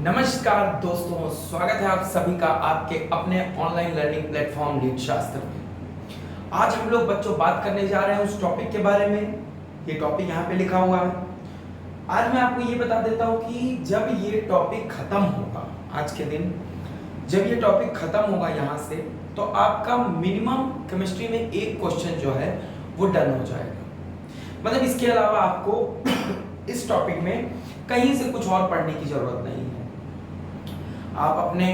नमस्कार दोस्तों, स्वागत है आप सभी का आपके अपने ऑनलाइन लर्निंग प्लेटफॉर्म लीड शास्त्र में। आज हम लोग बच्चों बात करने जा रहे हैं उस टॉपिक के बारे में। ये टॉपिक यहाँ पे लिखा हुआ है। आज मैं आपको ये बता देता हूँ कि जब ये टॉपिक खत्म होगा, आज के दिन जब ये टॉपिक खत्म होगा यहाँ से, तो आपका मिनिमम केमिस्ट्री में एक क्वेश्चन जो है वो डन हो जाएगा। मतलब इसके अलावा आपको इस टॉपिक में कहीं से कुछ और पढ़ने की जरूरत नहीं है। आप अपने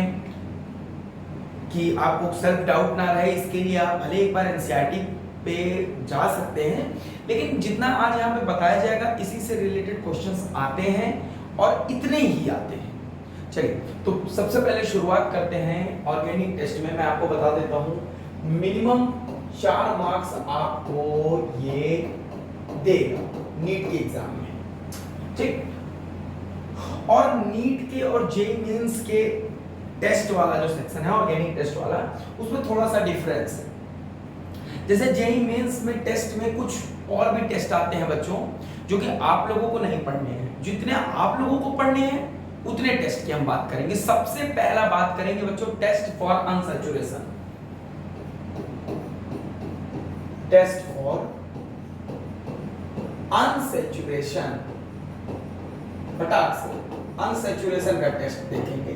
कि आपको सेल्फ डाउट ना रहे, इसके लिए आप भले एक बार एनसीईआरटी पे जा सकते हैं, लेकिन जितना आज यहाँ पे बताया जाएगा इसी से रिलेटेड क्वेश्चंस आते हैं और इतने ही आते हैं। चलिए, तो सबसे पहले शुरुआत करते हैं ऑर्गेनिक टेस्ट में। मैं आपको बता देता हूँ मिनिमम 4 मार्क्स आपको ये देगा नीट के एग्जाम में, ठीक। और नीट के और जेईई मेंस के टेस्ट वाला जो सेक्शन है ऑर्गेनिक टेस्ट वाला, उसमें थोड़ा सा डिफरेंस है। जैसे जेईई मेंस में टेस्ट में कुछ और भी टेस्ट आते हैं बच्चों, जो कि आप लोगों को नहीं पढ़ने हैं। जितने आप लोगों को पढ़ने हैं उतने टेस्ट की हम बात करेंगे। सबसे पहला बात करेंगे बच्चों test for unsaturation. Test for unsaturation, फटाक से अनसैचुरेशन का टेस्ट देखेंगे,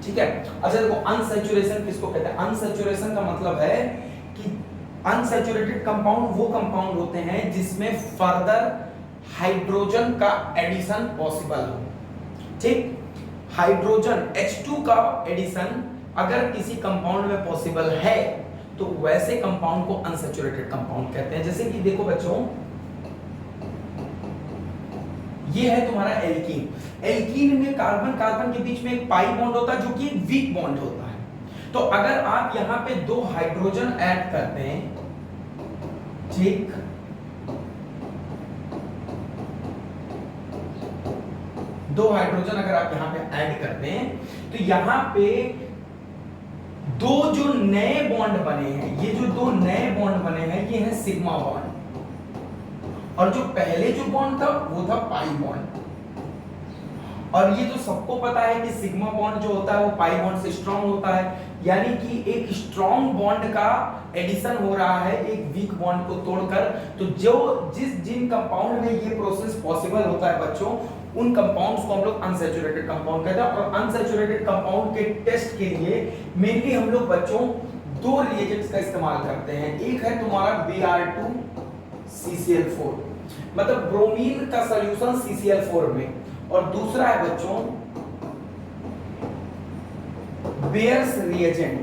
ठीक है। अच्छा देखो, अनसैचुरेशन किसको कहते हैं? अनसैचुरेशन का मतलब है कि अनसैचुरेटेड कंपाउंड वो कंपाउंड होते हैं जिसमें फर्दर हाइड्रोजन का एडिशन पॉसिबल हो, ठीक। हाइड्रोजन H2 का एडिशन अगर किसी कंपाउंड में पॉसिबल है तो वैसे कंपाउंड को अनसैचुरेटेड कंपाउंड कहते हैं। जैसे कि देखो बच्चों, ये है तुम्हारा एल्कीन। एल्कीन में कार्बन कार्बन के बीच में एक पाई बॉन्ड होता है जो कि एक वीक बॉन्ड होता है। तो अगर आप यहां पे 2 हाइड्रोजन ऐड करते हैं, ठीक, दो हाइड्रोजन अगर आप यहां पे ऐड करते हैं तो यहां पे 2 जो नए बॉन्ड बने हैं, ये जो 2 नए बॉन्ड बने हैं ये है सिग्मा बॉन्ड, और जो पहले जो बॉन्ड था वो था पाई बॉन्ड। और ये तो सबको पता है कि सिग्मा बॉन्ड जो होता है वो पाई बॉन्ड से स्ट्रांग होता है, यानी कि एक स्ट्रांग बॉन्ड का एडिशन हो रहा है एक वीक बॉन्ड को तोड़कर। तो जिन कंपाउंड में ये प्रोसेस पॉसिबल होता है बच्चों, उन कंपाउंड्स को हम लोग अनसैचुरेटेड कंपाउंड कहते हैं। और अनसैचुरेटेड कंपाउंड के टेस्ट के लिए मेनली हम लोग बच्चों 2 रिएजेंट्स का इस्तेमाल करते हैं। एक है तुम्हारा Br2CCl4, मतलब ब्रोमीन का सॉल्यूशन CCl4 में, और दूसरा है बच्चों बेयर्स रिएजेंट,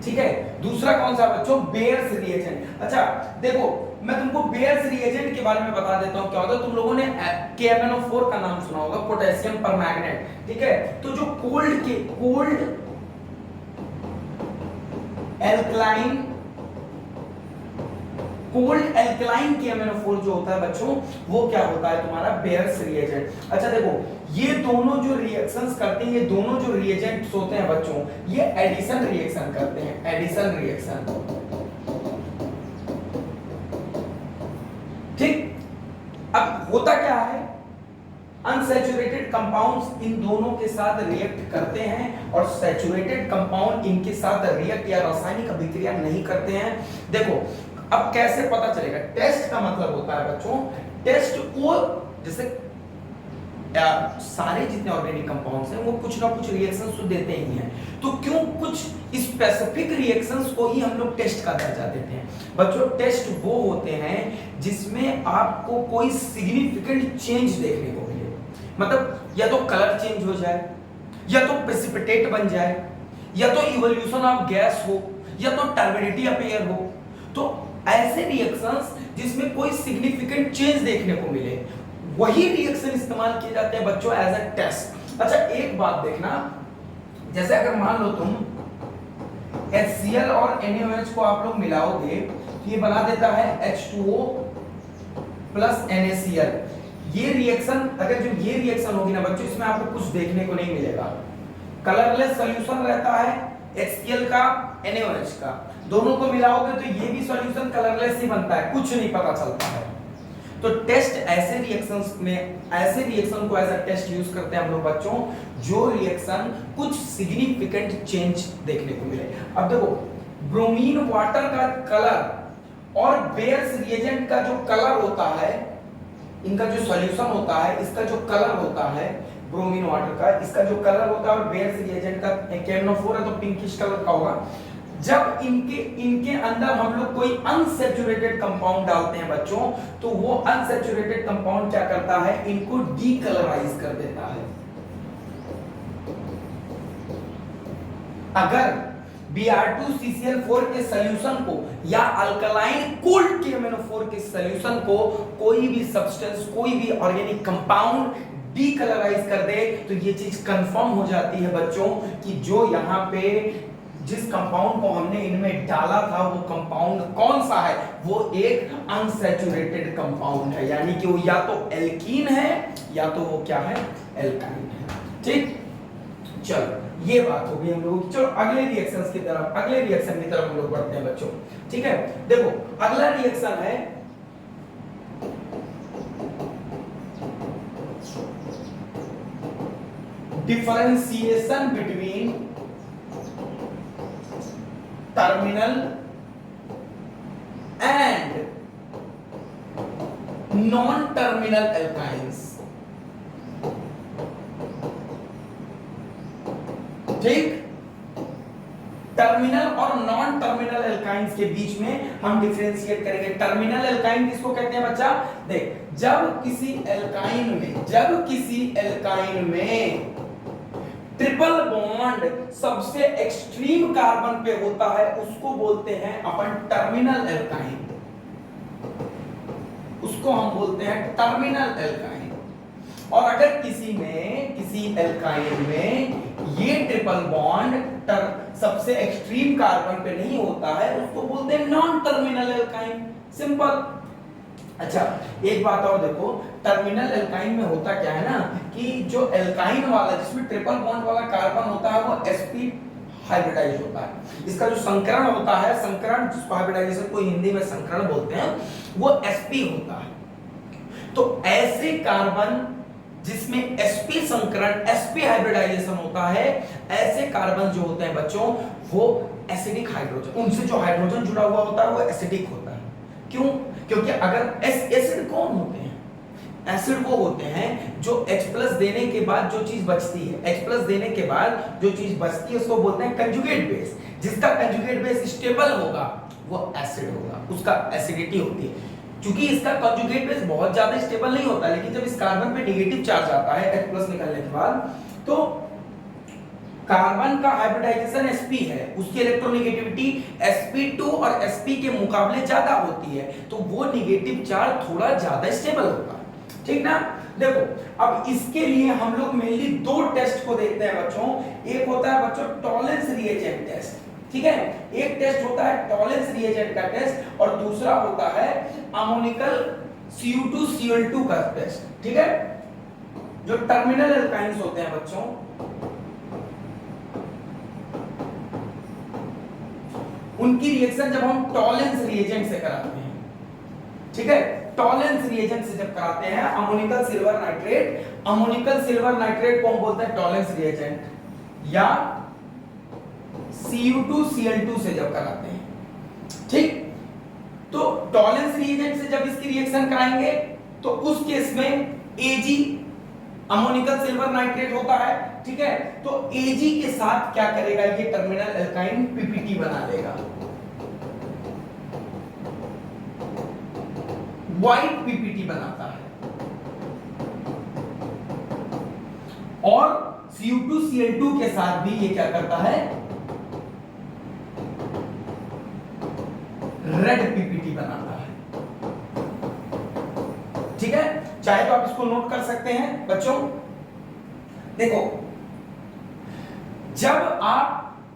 ठीक है। दूसरा कौन सा बच्चों? Bears reagent. अच्छा देखो, मैं तुमको बेयर्स रिएजेंट के बारे में बता देता हूं क्या होता है। तुम लोगों ने KMnO4 का नाम सुना होगा, पोटेशियम परमैंगनेट, ठीक है। तो जो कोल्ड एल्कलाइन KMnO4 जो होता है बच्चों, वो क्या होता है तुम्हारा? Bears reagent. अच्छा देखो, ये दोनों जो रिएक्शंस करते हैं, ये दोनों जो रिएजेंट्स होते हैं बच्चों, ये एडिशन रिएक्शन करते हैं, एडिशन रिएक्शन, ठीक। अब होता क्या है, अनसैचुरेटेड कंपाउंड्स इन दोनों के साथ रिएक्ट करते हैं और सैचुरेटेड कंपाउंड इनके साथ रिएक्ट या रासायनिक अभिक्रिया नहीं करते हैं। देखो अब कैसे पता चलेगा? टेस्ट का मतलब होता है बच्चों, टेस्ट वो जैसे सारे जितने ऑर्गेनिक कंपाउंड्स हैं वो कुछ ना कुछ रिएक्शंस तो देते ही हैं, तो क्यों कुछ स्पेसिफिक रिएक्शंस को ही हम लोग टेस्ट का दर्जा देते हैं। बच्चों टेस्ट वो होते हैं जिसमें आपको कोई सिग्निफिकेंट चेंज देखने को मिले, मतलब या तो कलर चेंज हो जाए, या तो प्रेसिपिटेट बन जाए, या तो इवोल्यूशन ऑफ गैस हो, या तो टर्बिडिटी अपीयर हो। तो ऐसे रिएक्शंस जिसमें कोई सिग्निफिकेंट चेंज देखने को मिले, वही रिएक्शन इस्तेमाल किए जाते हैं बच्चों एज अ टेस्ट। अच्छा एक बात देखना, जैसे अगर मान लो तुम HCl और NaOH को आप लोग मिलाओगे तो ये बना देता है H2O प्लस NaCl। ये रिएक्शन, अगर जो ये रिएक्शन होगी ना बच्चों, इसमें आपको कुछ देखने को नहीं मिलेगा। कलरलेस सॉल्यूशन रहता है HCl का, NaOH का, दोनों को मिलाओगे तो ये भी सॉल्यूशन कलरलेस ही बनता है, कुछ नहीं पता चलता है। तो टेस्ट ऐसे रिएक्शंस में, ऐसे रिएक्शन को एज अ टेस्ट यूज करते हैं हम लोग बच्चों, जो रिएक्शन कुछ सिग्निफिकेंट चेंज देखने को मिले। अब देखो, ब्रोमीन वाटर का कलर और बेयर्स रिएजेंट का जो कलर होता है, इनका जो सॉल्यूशन होता है, इसका जो कलर होता है ब्रोमीन वाटर का, इसका जो कलर होता है और बेयर्स रिएजेंट का KNO4 है तो पिंकिश कलर का होगा। जब इनके अंदर हम लोग कोई अनसैचुरेटेड कंपाउंड डालते हैं बच्चों, तो वो अनसैचुरेटेड कंपाउंड क्या करता है, इनको डीकलराइज कर देता है। अगर Br2CCl4 के सॉल्यूशन को या अल्कलाइन कोल्ड KMnO4 के सॉल्यूशन को कोई भी सब्सटेंस, कोई भी ऑर्गेनिक कंपाउंड डीकलराइज कर दे, तो ये चीज कंफर्म हो जाती है बच्चों कि जो यहाँ पे जिस कंपाउंड को हमने इनमें डाला था वो कंपाउंड कौन सा है, वो एक अनसैचुरेटेड कंपाउंड है, यानी कि वो या तो एल्कीन है या तो वो क्या है, एल्काइन है। ठीक, चलो ये बात होगी हम लोगों की। चलो अगले रिएक्शंस की तरफ, अगले रिएक्शन की तरफ हम लोग बढ़ते हैं बच्चों। ठीक है, देखो अगला रिएक्शन है differentiation between terminal and non terminal alkynes. ठीक, टर्मिनल और नॉन टर्मिनल एल्काइंस के बीच में हम डिफरेंशिएट करेंगे। टर्मिनल एल्काइन किसको कहते हैं बच्चा, देख जब किसी एल्काइन में ट्रिपल बॉन्ड सबसे एक्सट्रीम कार्बन पे होता है, उसको बोलते हैं अपन टर्मिनल एल्काइन, उसको हम बोलते हैं टर्मिनल एल्काइन। और अगर किसी एल्काइन में ये ट्रिपल बॉन्ड सबसे एक्सट्रीम कार्बन पे नहीं होता है, उसको बोलते हैं नॉन टर्मिनल एल्काइन। सिंपल। अच्छा एक बात और देखो, टर्मिनल एल्काइन में होता क्या है ना कि जो एल्काइन वाला जिसमें ट्रिपल बॉन्ड वाला कार्बन होता है वो sp हाइब्रिडाइज होता है। इसका जो संकरण होता है, संकरण जिसको हाइब्रिडाइजेशन को हिंदी में संकरण बोलते हैं, वो sp होता है। तो ऐसे कार्बन जिसमें sp संकरण, sp हाइब्रिडाइजेशन होता है, ऐसे कार्बन जो होते हैं बच्चों वो एसिडिक हाइड्रोजन, उनसे जो हाइड्रोजन जुड़ा हुआ होता है वो एसिडिक होता है। क्यों? क्योंकि अगर एसिड कौन होते हैं, एसिड वो होते हैं जो H+ देने के बाद जो चीज बचती है, H+ देने के बाद जो चीज बचती है उसको बोलते हैं कंजुगेट बेस। जिसका कंजुगेट बेस स्टेबल होगा वो एसिड होगा, उसका एसिडिटी होती है। क्योंकि इसका कंजुगेट बेस बहुत ज्यादा स्टेबल नहीं होता, लेकिन जब इस कार्बन पे नेगेटिव चार्ज आता है H+ निकलने के बाद, तो कार्बन का हाइब्रिडाइजेशन sp है, उसकी इलेक्ट्रोनेगेटिविटी sp2 और sp के मुकाबले ज्यादा होती है, तो वो नेगेटिव चार्ज थोड़ा ज्यादा स्टेबल होगा। ठीक ना? देखो अब इसके लिए हम लोग मेनली दो टेस्ट को देखते हैं बच्चों। एक होता है बच्चों टॉलेंस रिएजेंट टेस्ट, ठीक है, एक टेस्ट होता है टॉलेंस रिएजेंट का टेस्ट और दूसरा होता है अमोनिकल Cu2Cl2 का टेस्ट। ठीक है, जो टर्मिनल एल्काइंस होते हैं बच्चों, उनकी रिएक्शन जब हम टॉलेंस रिएजेंट से कराते हैं, ठीक है, टॉलेंस रिएजेंट से जब कराते हैं ammoniacal silver nitrate, ammoniacal silver nitrate को हम बोलते हैं टॉलेंस रिएजेंट, या Cu2Cl2 से जब कराते हैं। ठीक, तो टॉलेंस रिएजेंट से जब इसकी रिएक्शन कराएंगे तो उस केस में Ag अमोनिकल सिल्वर नाइट्रेट होता है। ठीक है, तो Ag के साथ क्या करेगा, ये टर्मिनल एल्काइन पीपीटी बना लेगा, व्हाइट पीपीटी बनाता है, और Cu2Cl2 के साथ भी ये क्या करता है, रेड पीपीटी बनाता है। ठीक है, चाहे तो आप इसको नोट कर सकते हैं बच्चों। देखो जब आप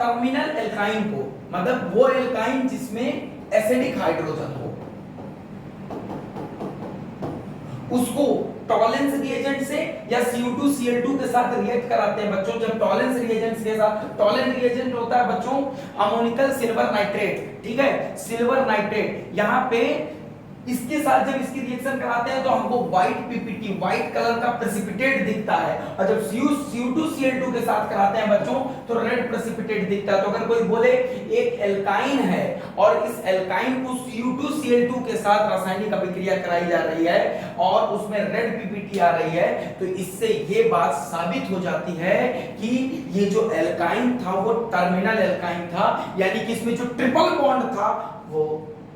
टर्मिनल एल्काइन को, मतलब वो एल्काइन जिसमें एसिडिक हाइड्रोजन हो, उसको टॉलेंस रिएजेंट से या Cu2Cl2 के साथ रिएक्ट कराते हैं बच्चों। जब टॉलेंस रिएजेंट के साथ, टॉलेंस रिएजेंट होता है बच्चों अमोनिकल सिल्वर नाइट्रेट, ठीक है, सिल्वर नाइट्रेट, यहां पे इसके साथ जब इसकी रिएक्शन कराते हैं तो हमको व्हाइट पीपीटी, व्हाइट कलर का प्रेसिपिटेट दिखता है, और जब Cu2Cl2 के साथ कराते हैं बच्चों तो रेड प्रेसिपिटेट दिखता है। तो अगर कोई बोले एक एल्काइन है और इस एल्काइन को Cu2Cl2 के साथ रासायनिक अभिक्रिया कराई जा रही है और उसमें रेड पीपीटी आ रही है, तो इससे ये बात साबित हो जाती है कि ये जो एल्काइन था वो टर्मिनल एल्काइन था, यानी कि इसमें जो ट्रिपल बॉन्ड था वो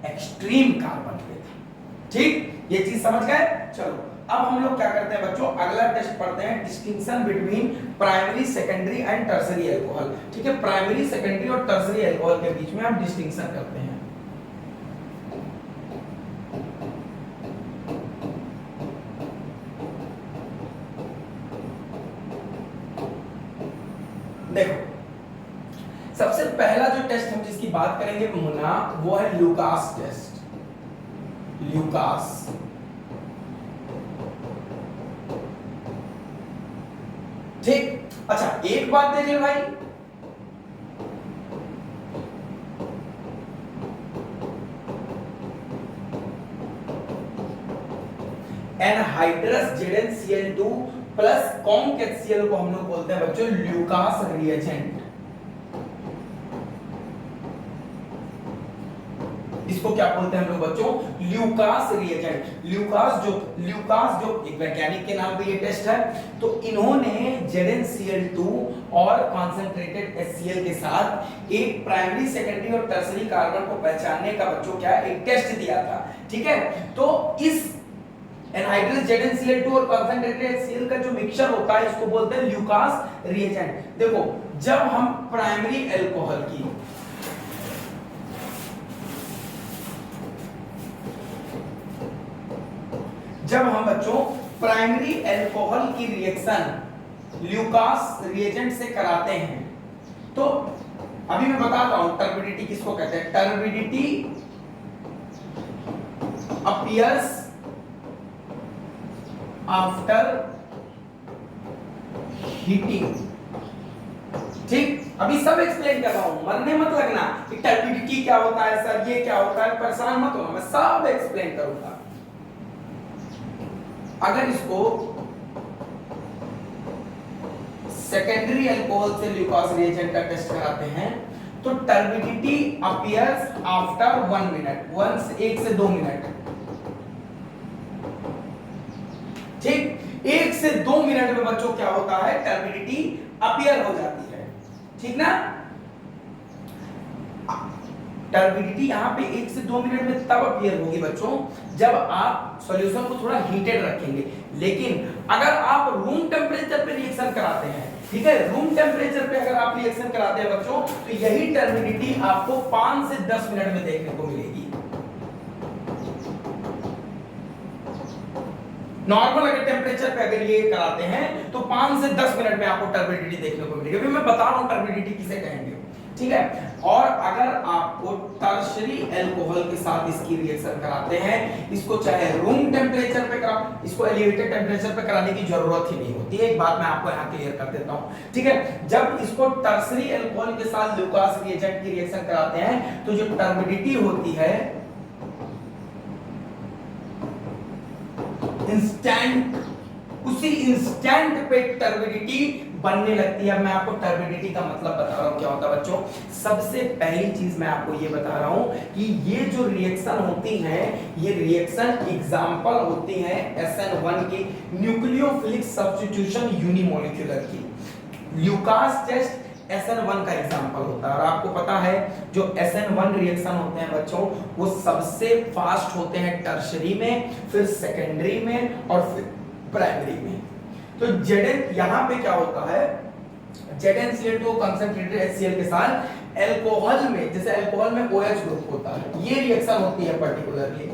एक्सट्रीम कार्बन पे था। ठीक, ये चीज समझ गए। चलो अब हम लोग क्या करते हैं बच्चों, अगला टेस्ट पढ़ते हैं, distinction between primary, secondary and tertiary alcohol. ठीक है, प्राइमरी, सेकेंडरी और टर्सरी अल्कोहल के बीच में हम डिस्टिंक्शन करते हैं। देखो सबसे पहला जो टेस्ट हम जिसकी बात करेंगे मुन्ना, वो है ल्यूकास टेस्ट। ल्यूकास, ठीक। अच्छा एक बात देखिए भाई, anhydrous ZnCl2 plus conc HCl को हम लोग बोलते हैं बच्चों ल्यूकास रिएजेंट। इसको क्या बोलते हैं हम लोग बच्चों, ल्यूकास रिएजेंट। ल्यूकास जो एक वैज्ञानिक के नाम पे ये टेस्ट है, तो इन्होंने ZnCl2 और कॉन्सेंट्रेटेड HCl के साथ एक प्राइमरी, सेकेंडरी और टर्सरी कार्बन को पहचानने का बच्चों क्या एक टेस्ट दिया था। ठीक है, तो इस एनहाइड्रस ZnCl2 और कॉन्सेंट्रेटेड HCl का जो मिक्सचर होता है इसको बोलते हैं ल्यूकास रिएजेंट। देखो जब हम प्राइमरी अल्कोहल की जब हम बच्चों प्राइमरी अल्कोहल की रिएक्शन ल्यूकास रिएजेंट से कराते हैं, तो अभी मैं बताता हूं टर्बिडिटी किसको कहते हैं। Turbidity appears after heating. ठीक, अभी सब एक्सप्लेन कर रहा हूं, मरने मत लगना कि टर्बिडिटी क्या होता है सर, ये क्या होता है, परेशान मत होना, मैं सब एक्सप्लेन करूंगा। अगर इसको सेकेंडरी अल्कोहल से ल्यूकास रिएजेंट का टेस्ट कराते हैं तो टर्बिडिटी अपीयर्स आफ्टर 1 मिनट, 1 से 2 मिनट। ठीक, 1 से 2 मिनट में बच्चों क्या होता है, टर्बिडिटी अपीयर हो जाती है। ठीक ना, टर्बिडिटी यहां पे 1 से 2 मिनट में तब अपीयर होगी बच्चों जब आप सॉल्यूशन को थोड़ा हीटेड रखेंगे। लेकिन अगर आप रूम टेम्परेचर पे रिएक्शन कराते हैं, ठीक है, रूम टेम्परेचर पे अगर आप रिएक्शन कराते हैं बच्चों, तो यही टर्बिडिटी आपको 5 से 10 मिनट में देखने को मिलेगी। नॉर्मल अगर टेम्परेचर पे अगर ये कराते हैं तो 5 से 10 मिनट में आपको टर्बिडिटी देखने को मिलेगी। अभी मैं बता रहा हूं टर्बिडिटी किसे कहेंगे। ठीक है, और अगर आपको टर्शरी अल्कोहल के साथ इसकी रिएक्शन कराते हैं, इसको चाहे रूम टेम्परेचर पे कराओ, इसको एलिवेटेड टेम्परेचर पे कराने की जरूरत ही नहीं होती है। एक बात मैं आपको यहां क्लियर कर देता हूं। ठीक है, जब इसको टर्शरी अल्कोहल के साथ ल्यूकास रिएजेंट की रिएक्शन कराते हैं तो जो टर्बिडिटी होती है इंस्टेंट, उसी इंस्टेंट पे टर्बिडिटी बनने लगती है। मैं आपको टर्बिडिटी का मतलब बता रहा हूं क्या होता है बच्चों। सबसे पहली चीज मैं आपको ये बता रहा हूं कि ये जो रिएक्शन होती है, ये रिएक्शन एग्जांपल होती है SN1 की, न्यूक्लियोफिलिक सब्स्टिट्यूशन यूनिमोलिक्यूलर की। ल्यूकास टेस्ट SN1 का एग्जांपल होता है। और आपको पता है जो SN1 रिएक्शन होते हैं बच्चों, वो सबसे फास्ट होते हैं टर्शरी में, फिर सेकेंडरी में और फिर प्राइमरी में। तो Zn यहां पे क्या होता है, ZnCl2 कंसंट्रेटेड HCl के साथ अल्कोहल में, जैसे अल्कोहल में OH ग्रुप होता है, ये रिएक्शन होती है पर्टिकुलरली।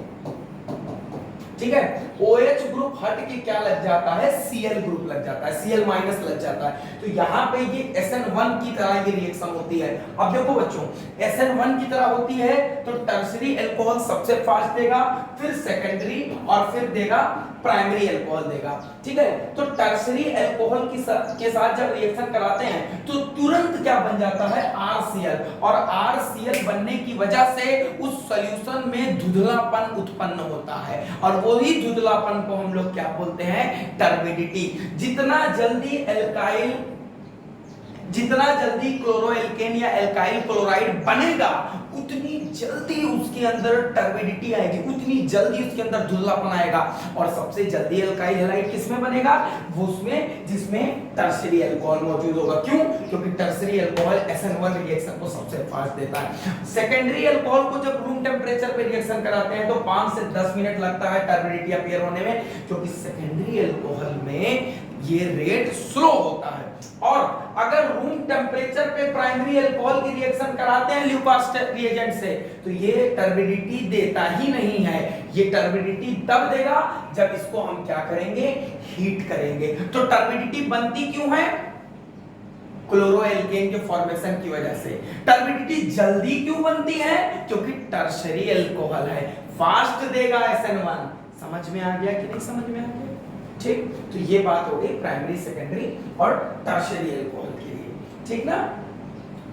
ठीक है। OH ग्रुप हट के क्या लग जाता है, Cl ग्रुप लग जाता है, Cl माइनस लग जाता है। तो यहाँ पे ये SN1 की तरह ये रिएक्शन होती है। अब देखो बच्चों, SN1 की तरह होती है तो टर्सरी अल्कोहल सबसे फास्ट देगा, फिर सेकेंडरी और फिर देगा प्राइमरी अल्कोहल देगा। ठीक है, तो टर्सरी अल्कोहल के साथ जब रिएक्शन कराते हैं तो तुरंत क्या बन जाता है, RCl, और RCl बनने की वजह से उस सॉल्यूशन में धुंधलापन उत्पन्न होता है, और वही धुंधलापन को हम लोग क्या बोलते हैं, टर्बिडिटी। जितना जल्दी क्लोरोएल्केन या एल्काइल क्लोराइड बनेगा उतनी जल्दी उसके अंदर टर्बिडिटी आएगी, उतनी जल्दी उसके अंदर धुंधलापन आएगा। और सबसे जल्दी एल्काइल हैलाइड किसमें बनेगा, वो उसमें जिसमें टर्सरी अल्कोहल मौजूद होगा। क्यों? क्योंकि टर्सरी अल्कोहल SN1 रिएक्शन को सबसे फास्ट देता है। सेकेंडरी अल्कोहल को जब रूम टेम्परेचर पे रिएक्शन कराते हैं तो 5 से 10 मिनट लगता है टर्बिडिटी अपीयर होने में, क्योंकि सेकेंडरी अल्कोहल में ये रेट स्लो होता है। और अगर रूम टेम्परेचर पे प्राइमरी अल्कोहल की रिएक्शन कराते हैं ल्यूकास रिएजेंट से तो ये टर्बिडिटी देता ही नहीं है। ये टर्बिडिटी तब देगा जब इसको हम क्या करेंगे, हीट करेंगे। तो टर्बिडिटी बनती क्यों है, क्लोरोएल्केन के फॉर्मेशन की वजह से। टर्बिडिटी जल्दी क्यों बनती है, क्योंकि टर्शरी अल्कोहल है, फास्ट देगा SN1। समझ में आ गया कि नहीं समझ में आ गया? ठीक, तो ये बात हो गई प्राइमरी, सेकेंडरी और टर्शियरी अल्कोहल के लिए। ठीक ना,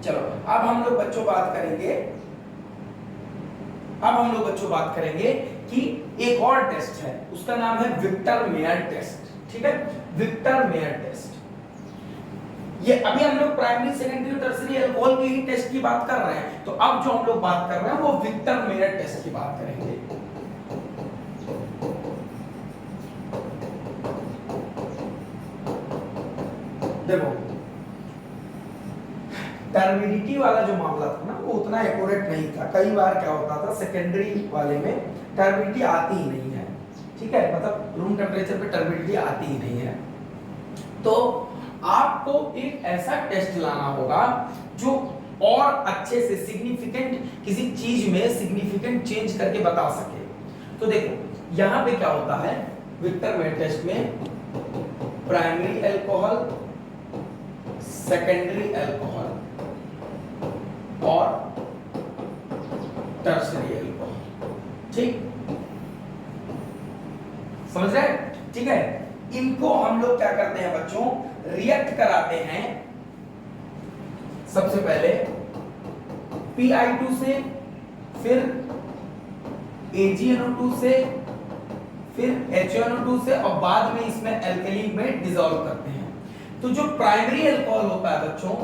चलो अब हम लोग बच्चों बात करेंगे कि एक और टेस्ट है, उसका नाम है विक्टर मेयर टेस्ट। ठीक है, विक्टर मेयर टेस्ट। ये अभी हम लोग प्राइमरी, सेकेंडरी और टर्शियरी अल्कोहल के ही टेस्ट की बात कर रहे हैं, तो अब जो हम लोग बात कर रहे हैं वो विक्टर मेयर टेस्ट की बात करेंगे। देखो, टर्बिडिटी वाला जो मामला था ना वो उतना एक्यूरेट नहीं था। कई बार क्या होता था, सेकेंडरी वाले में टर्बिडिटी आती ही नहीं है। ठीक है, मतलब रूम टेम्परेचर पे टर्बिडिटी आती ही नहीं है। तो आपको एक ऐसा टेस्ट लाना होगा जो और अच्छे से सिग्निफिकेंट, किसी चीज में सिग्निफिकेंट चेंज करके बता सके। तो देखो यहां पे क्या होता है, विक्टर मेयर टेस्ट में प्राइमरी अल्कोहल, सेकेंडरी अल्कोहल और टर्शियरी अल्कोहल। ठीक, समझ रहे? ठीक है, इनको हम लोग क्या करते हैं बच्चों, रिएक्ट कराते हैं। सबसे पहले PI2 से, फिर AgNO2 से, फिर HNO2 से, और बाद में इसमें एल्कली में डिसॉल्व करते हैं। तो जो प्राइमरी अल्कोहल होता है बच्चों,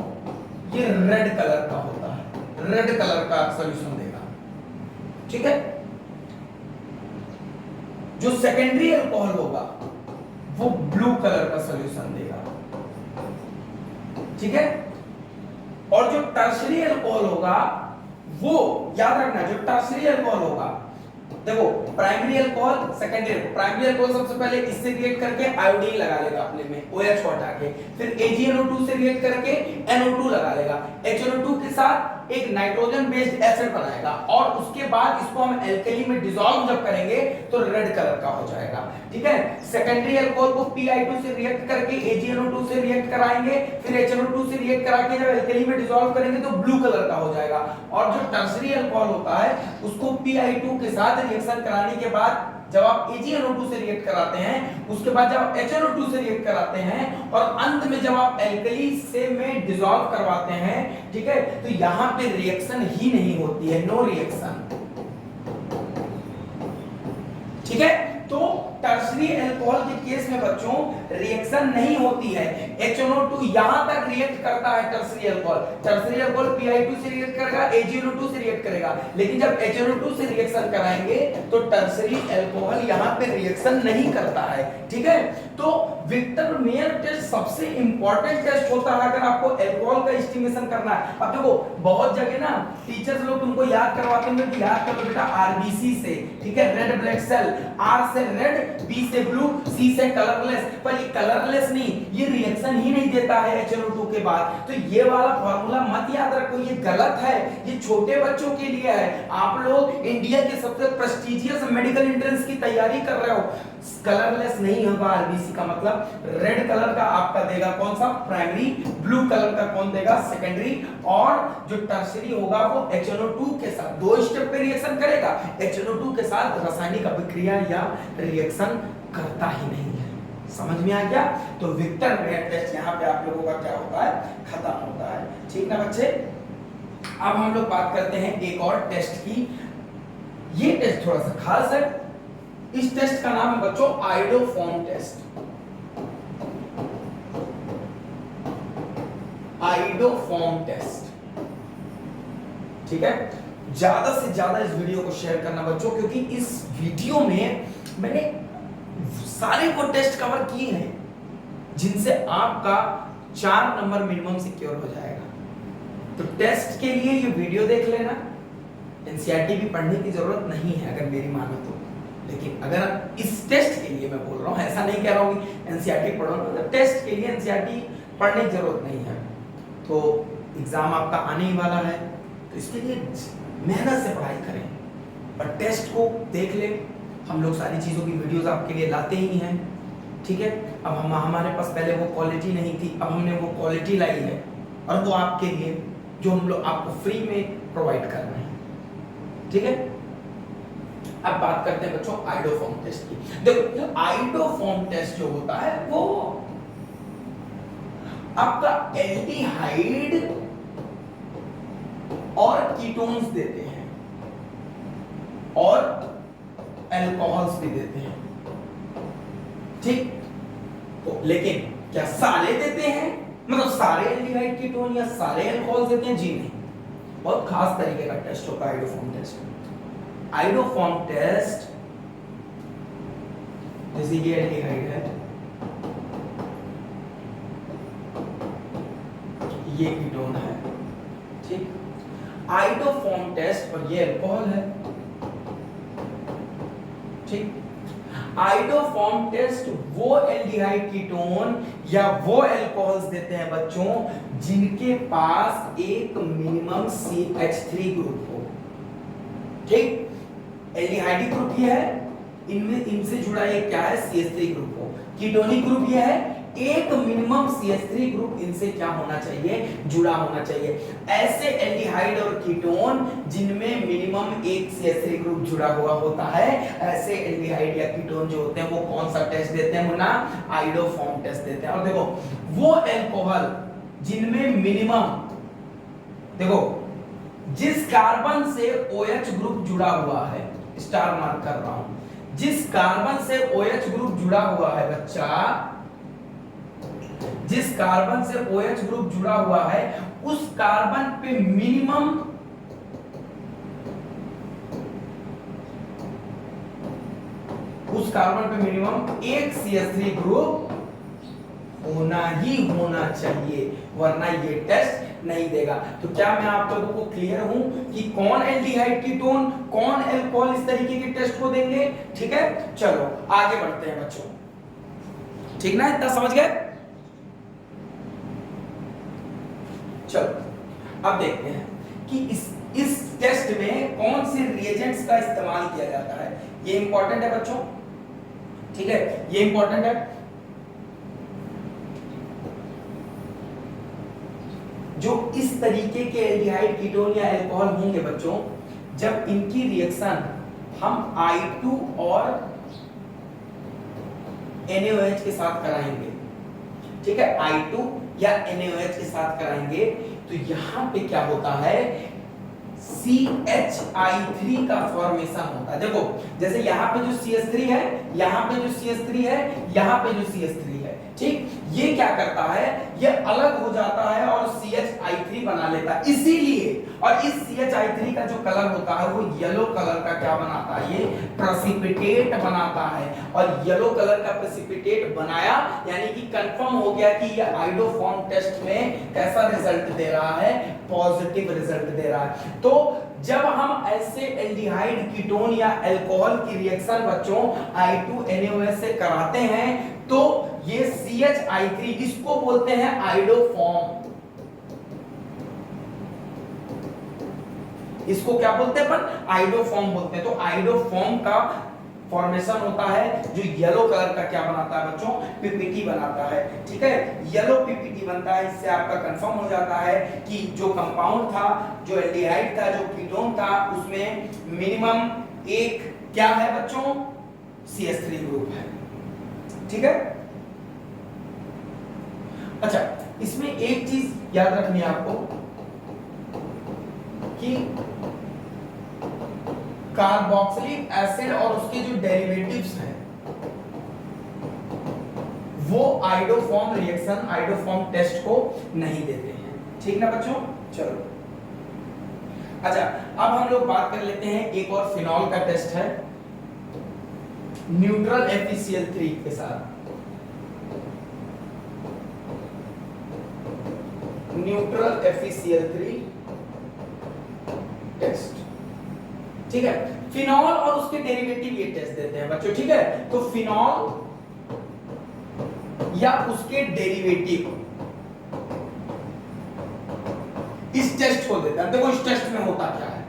ये रेड कलर का होता है, रेड कलर का सॉल्यूशन देगा। ठीक है, जो सेकेंडरी अल्कोहल होगा वो ब्लू कलर का सॉल्यूशन देगा। ठीक है, और जो टर्शियरी अल्कोहल होगा वो याद रखना, जो टर्शियरी अल्कोहल होगा, देखो primary alcohol, secondary alcohol. Primary alcohol सबसे पहले इससे रिएक्ट करके आयोडीन लगा लेगा अपने में, OH को हटा के, फिर AgNO2 से रिएक्ट करके NO2 लगा लेगा, HNO2 के साथ एक नाइट्रोजन बेस्ड एसिड बनाएगा, और उसके बाद इसको हम एल्कली में डिसॉल्व जब करेंगे तो रेड कलर का हो जाएगा। ठीक है, सेकेंडरी अल्कोहल को PI2 से रिएक्ट करके AgNO2 से रिएक्ट कराएंगे, फिर HNO2 से रिएक्ट करा के जब एल्कली में डिसॉल्व करेंगे तो ब्लू कलर का हो जाएगा। और जो टर्शियरी अल्कोहल होता है उसको PI2 के साथ रिएक्शन कराने के बाद जब आप AgNO2 से रिएक्ट कराते हैं, उसके बाद जब आप HNO2 से रिएक्ट कराते हैं, और अंत में जब आप एल्कली से में डिसॉल्व करवाते हैं, ठीक है, तो यहां पे रिएक्शन ही नहीं होती है, नो रिएक्शन। ठीक है, तो टर्शियरी अल्कोहल के केस में बच्चों रिएक्शन नहीं होती है। HNO2 यहां तक रिएक्ट करता है tertiary alcohol, tertiary alcohol PI2 से रिएक्ट करेगा, AgNO2 से रिएक्ट करेगा, लेकिन जब HNO2 से रिएक्शन कराएंगे तो टर्शियरी अल्कोहल यहां पे रिएक्शन नहीं करता है। ठीक है, तो विक्टर मेयर टेस्ट सबसे इंपॉर्टेंट टेस्ट होता है अगर आपको अल्कोहल का एस्टिमेशन करना है। अब देखो बहुत जगह ना टीचर्स लोग तुमको याद करवाते हैं कि याद करो बेटा RBC से, ठीक है, रेड ब्लड सेल, R से रेड, बी से ब्लू, सी से कलरलेस। पर ये कलरलेस नहीं, ये रिएक्शन ही नहीं देता है HNO2 के बाद। तो ये वाला फॉर्मूला मत याद रखो, ये गलत है, ये छोटे बच्चों के लिए है। आप लोग इंडिया के सबसे प्रेस्टिजियस मेडिकल एंट्रेंस की तैयारी कर रहे हो, कलरलेस नहीं होगा आरबीसी का मतलब रेड कलर का आपका देगा कौन सा, प्राइमरी, ब्लू कलर का कौन देगा, सेकेंडरी, और जो टर्शियरी होगा वो HNO2 के साथ 2 स्टेप पे रिएक्शन करेगा, HNO2 के साथ रासायनिक अभिक्रिया या रिएक्शन करता ही नहीं है। समझ में आ गया? तो विक्टर ब्रेड टेस्ट यहाँ पे आप लोगों का क्या होता है, खत्म होता है। ठीक ना बच्चे? अब हम लोग बात करते हैं एक और टेस्ट की। ये टेस्ट थोड़ा सा खास है। इस टेस्ट का नाम है बच्चों आइडोफॉर्म टेस्ट। आइडोफॉर्म टेस्ट, ठीक है? ज्यादा से ज्यादा इस वीडियो को शेयर करना बच्चों, क्योंकि इस वीडियो में मैंने सारे वो टेस्ट कवर किए हैं जिनसे आपका 4 नंबर मिनिमम सिक्योर हो जाएगा। तो टेस्ट के लिए ये वीडियो देख लेना। एनसीईआरटी भी पढ़ने की जरूरत नहीं है अगर मेरी मानो तो, लेकिन अगर इस टेस्ट के लिए मैं बोल रहा हूँ, ऐसा नहीं कह रहा हूँ कि एनसीईआरटी पढ़ो ना, टेस्ट के लिए एनसीईआरटी पढ़ने की जरूरत नहीं है। तो एग्जाम आपका आने ही वाला है, तो इसके लिए मेहनत से पढ़ाई करें, पर टेस्ट को देख ले। हम लोग सारी चीज़ों की वीडियोस आपके लिए लाते ही हैं, ठीक है? अब हमारे पास पहले वो क्वालिटी नहीं थी, अब हमने वो क्वालिटी लाई है, और वो आपके लिए जो हम लोग आपको फ्री में प्रोवाइड कर रहे हैं, ठीक है? अब बात करते हैं बच्चों आइडोफॉर्म टेस्ट की। देखो आइडोफॉर्म टेस्ट जो होता है वो आपका एल्डिहाइड और कीटोन्स देते हैं और अल्कोहल्स भी देते हैं, ठीक? तो लेकिन क्या सारे देते हैं, मतलब सारे एल्डिहाइड कीटोन या सारे अल्कोहल्स देते हैं? जी नहीं, बहुत खास तरीके का टेस्ट होता है आइडोफॉर्म टेस्ट। आइडोफॉर्म टेस्ट जैसे ये एल्डिहाइड है, ये कीटोन है, ठीक? आइडोफॉर्म टेस्ट और ये अल्कोहल है, ठीक? आइडोफॉर्म टेस्ट वो एल्डिहाइड कीटोन या वो अल्कोहल्स देते हैं बच्चों जिनके पास एक मिनिमम CH3 ग्रुप हो, ठीक? एल्डिहाइड ग्रुप ये है, इनमें इनसे जुड़ा एक क्या है, CH3 ग्रुप हो। कीटोनिक ग्रुप ये है, एक मिनिमम CH3 ग्रुप इनसे क्या होना चाहिए, जुड़ा होना चाहिए। ऐसे एल्डिहाइड और कीटोन जिनमें मिनिमम एक CH3 ग्रुप जुड़ा हुआ होता है, ऐसे एल्डिहाइड या कीटोन जो होते हैं वो कौन सा टेस्ट देते हैं मुन्ना? आइडोफॉर्म टेस्ट देते हैं। और देखो वो अल्कोहल जिनमें मिनिमम, देखो जिस कार्बन से OH ग्रुप जुड़ा हुआ है, स्टार मार्क कर रहा हूं, जिस कार्बन से OH ग्रुप जुड़ा हुआ है बच्चा, जिस कार्बन से OH ग्रुप जुड़ा हुआ है उस कार्बन पे मिनिमम एक CH3 ग्रुप होना ही होना चाहिए, वरना ये टेस्ट नहीं देगा। तो क्या मैं आप लोगों को क्लियर हूं कि कौन एल्डिहाइड कीटोन, कौन अल्कोहल इस तरीके के टेस्ट को देंगे? ठीक है, चलो आगे बढ़ते हैं बच्चों, ठीक ना? इतना समझ गए? चलो अब देखते हैं कि इस टेस्ट में कौन से रिएजेंट्स का इस्तेमाल किया जाता है। ये इंपॉर्टेंट है बच्चों, ठीक है? ये इंपॉर्टेंट है। जो इस तरीके के एल्डिहाइड कीटोन या अल्कोहल होंगे बच्चों, जब इनकी रिएक्शन हम I2 और NaOH के साथ कराएंगे, ठीक है? I2 या NaOH के साथ कराएंगे तो यहां पे क्या होता है, CH3 का फॉर्मेशन होता है। देखो जैसे यहाँ पे जो CH3 है, यहाँ पे जो CH3 है, यहाँ पे जो CH3 है, ठीक? ये क्या करता है, ये अलग हो जाता है और CH3 बना बना लेता है, इसीलिए। और इस CH3 का जो कलर होता है वो येलो कलर का क्या बनाता है, ये प्रेसिपिटेट बनाता है। और येलो कलर का प्रेसिपिटेट बनाया यानी कि कंफर्म हो गया कि ये आइडोफॉर्म टेस्ट में कैसा रिजल्ट दे रहा है, पॉजिटिव रिजल्ट दे रहा है। तो जब हम ऐसे एल्डिहाइड कीटोन या अल्कोहल की रिएक्शन बच्चों I2NaOH से कराते हैं तो ये CH3 इसको बोलते हैं आइडोफॉर्म। इसको क्या बोलते हैं अपन, आइडोफॉर्म बोलते हैं। तो आइडोफॉर्म का फॉर्मेशन होता है जो येलो कलर का क्या बनाता है बच्चों, पीपीटी बनाता है। ठीक है, येलो पीपीटी बनता है। इससे आपका कंफर्म हो जाता है कि जो कंपाउंड था, जो एल्डिहाइड था, जो कीटोन था, उसमें मिनिमम एक क्या है बच्चों, CH3 ग्रुप है। ठीक है, अच्छा इसमें एक चीज याद रखनी है आपको कि कार्बोक्सिलिक एसिड और उसके जो डेरिवेटिव्स हैं वो आइडोफॉर्म रिएक्शन, आइडोफॉर्म टेस्ट को नहीं देते हैं। ठीक ना बच्चों, चलो अच्छा अब हम लोग बात कर लेते हैं एक और फिनॉल का टेस्ट है न्यूट्रल FeCl3 के साथ। Neutral FeCl3 test. ठीक है, फिनॉल और उसके डेरिवेटिव ये टेस्ट देते हैं बच्चों। ठीक है, तो फिनॉल या उसके डेरिवेटिव इस टेस्ट को देते हैं। देखो इस टेस्ट में होता क्या है,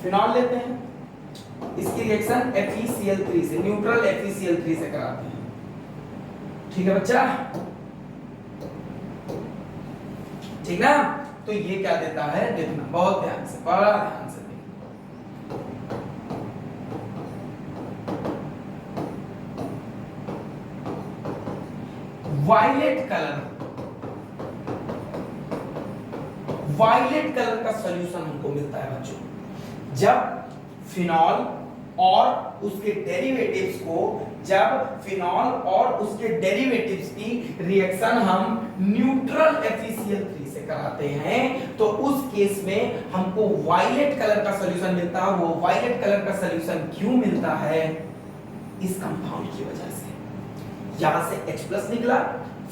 फिनॉल लेते हैं, इसकी रिएक्शन FeCl3 से, न्यूट्रल FeCl3 से कराते हैं। ठीक है बच्चा, ठीक ना। तो ये क्या देता है देखना, बहुत ध्यान से, बड़ा ध्यान से देखना। वायलेट कलर, वायलेट कलर का सॉल्यूशन हमको मिलता है बच्चों जब फिनॉल और उसके डेरिवेटिव्स को, जब फिनॉल और उसके डेरिवेटिव्स की रिएक्शन हम न्यूट्रल FeCl3 से कराते हैं तो उस केस में हमको वायलेट कलर का सॉल्यूशन मिलता है। वो वायलेट कलर का सॉल्यूशन क्यों मिलता है, इस कंपाउंड की वजह से। यहां से H+ निकला,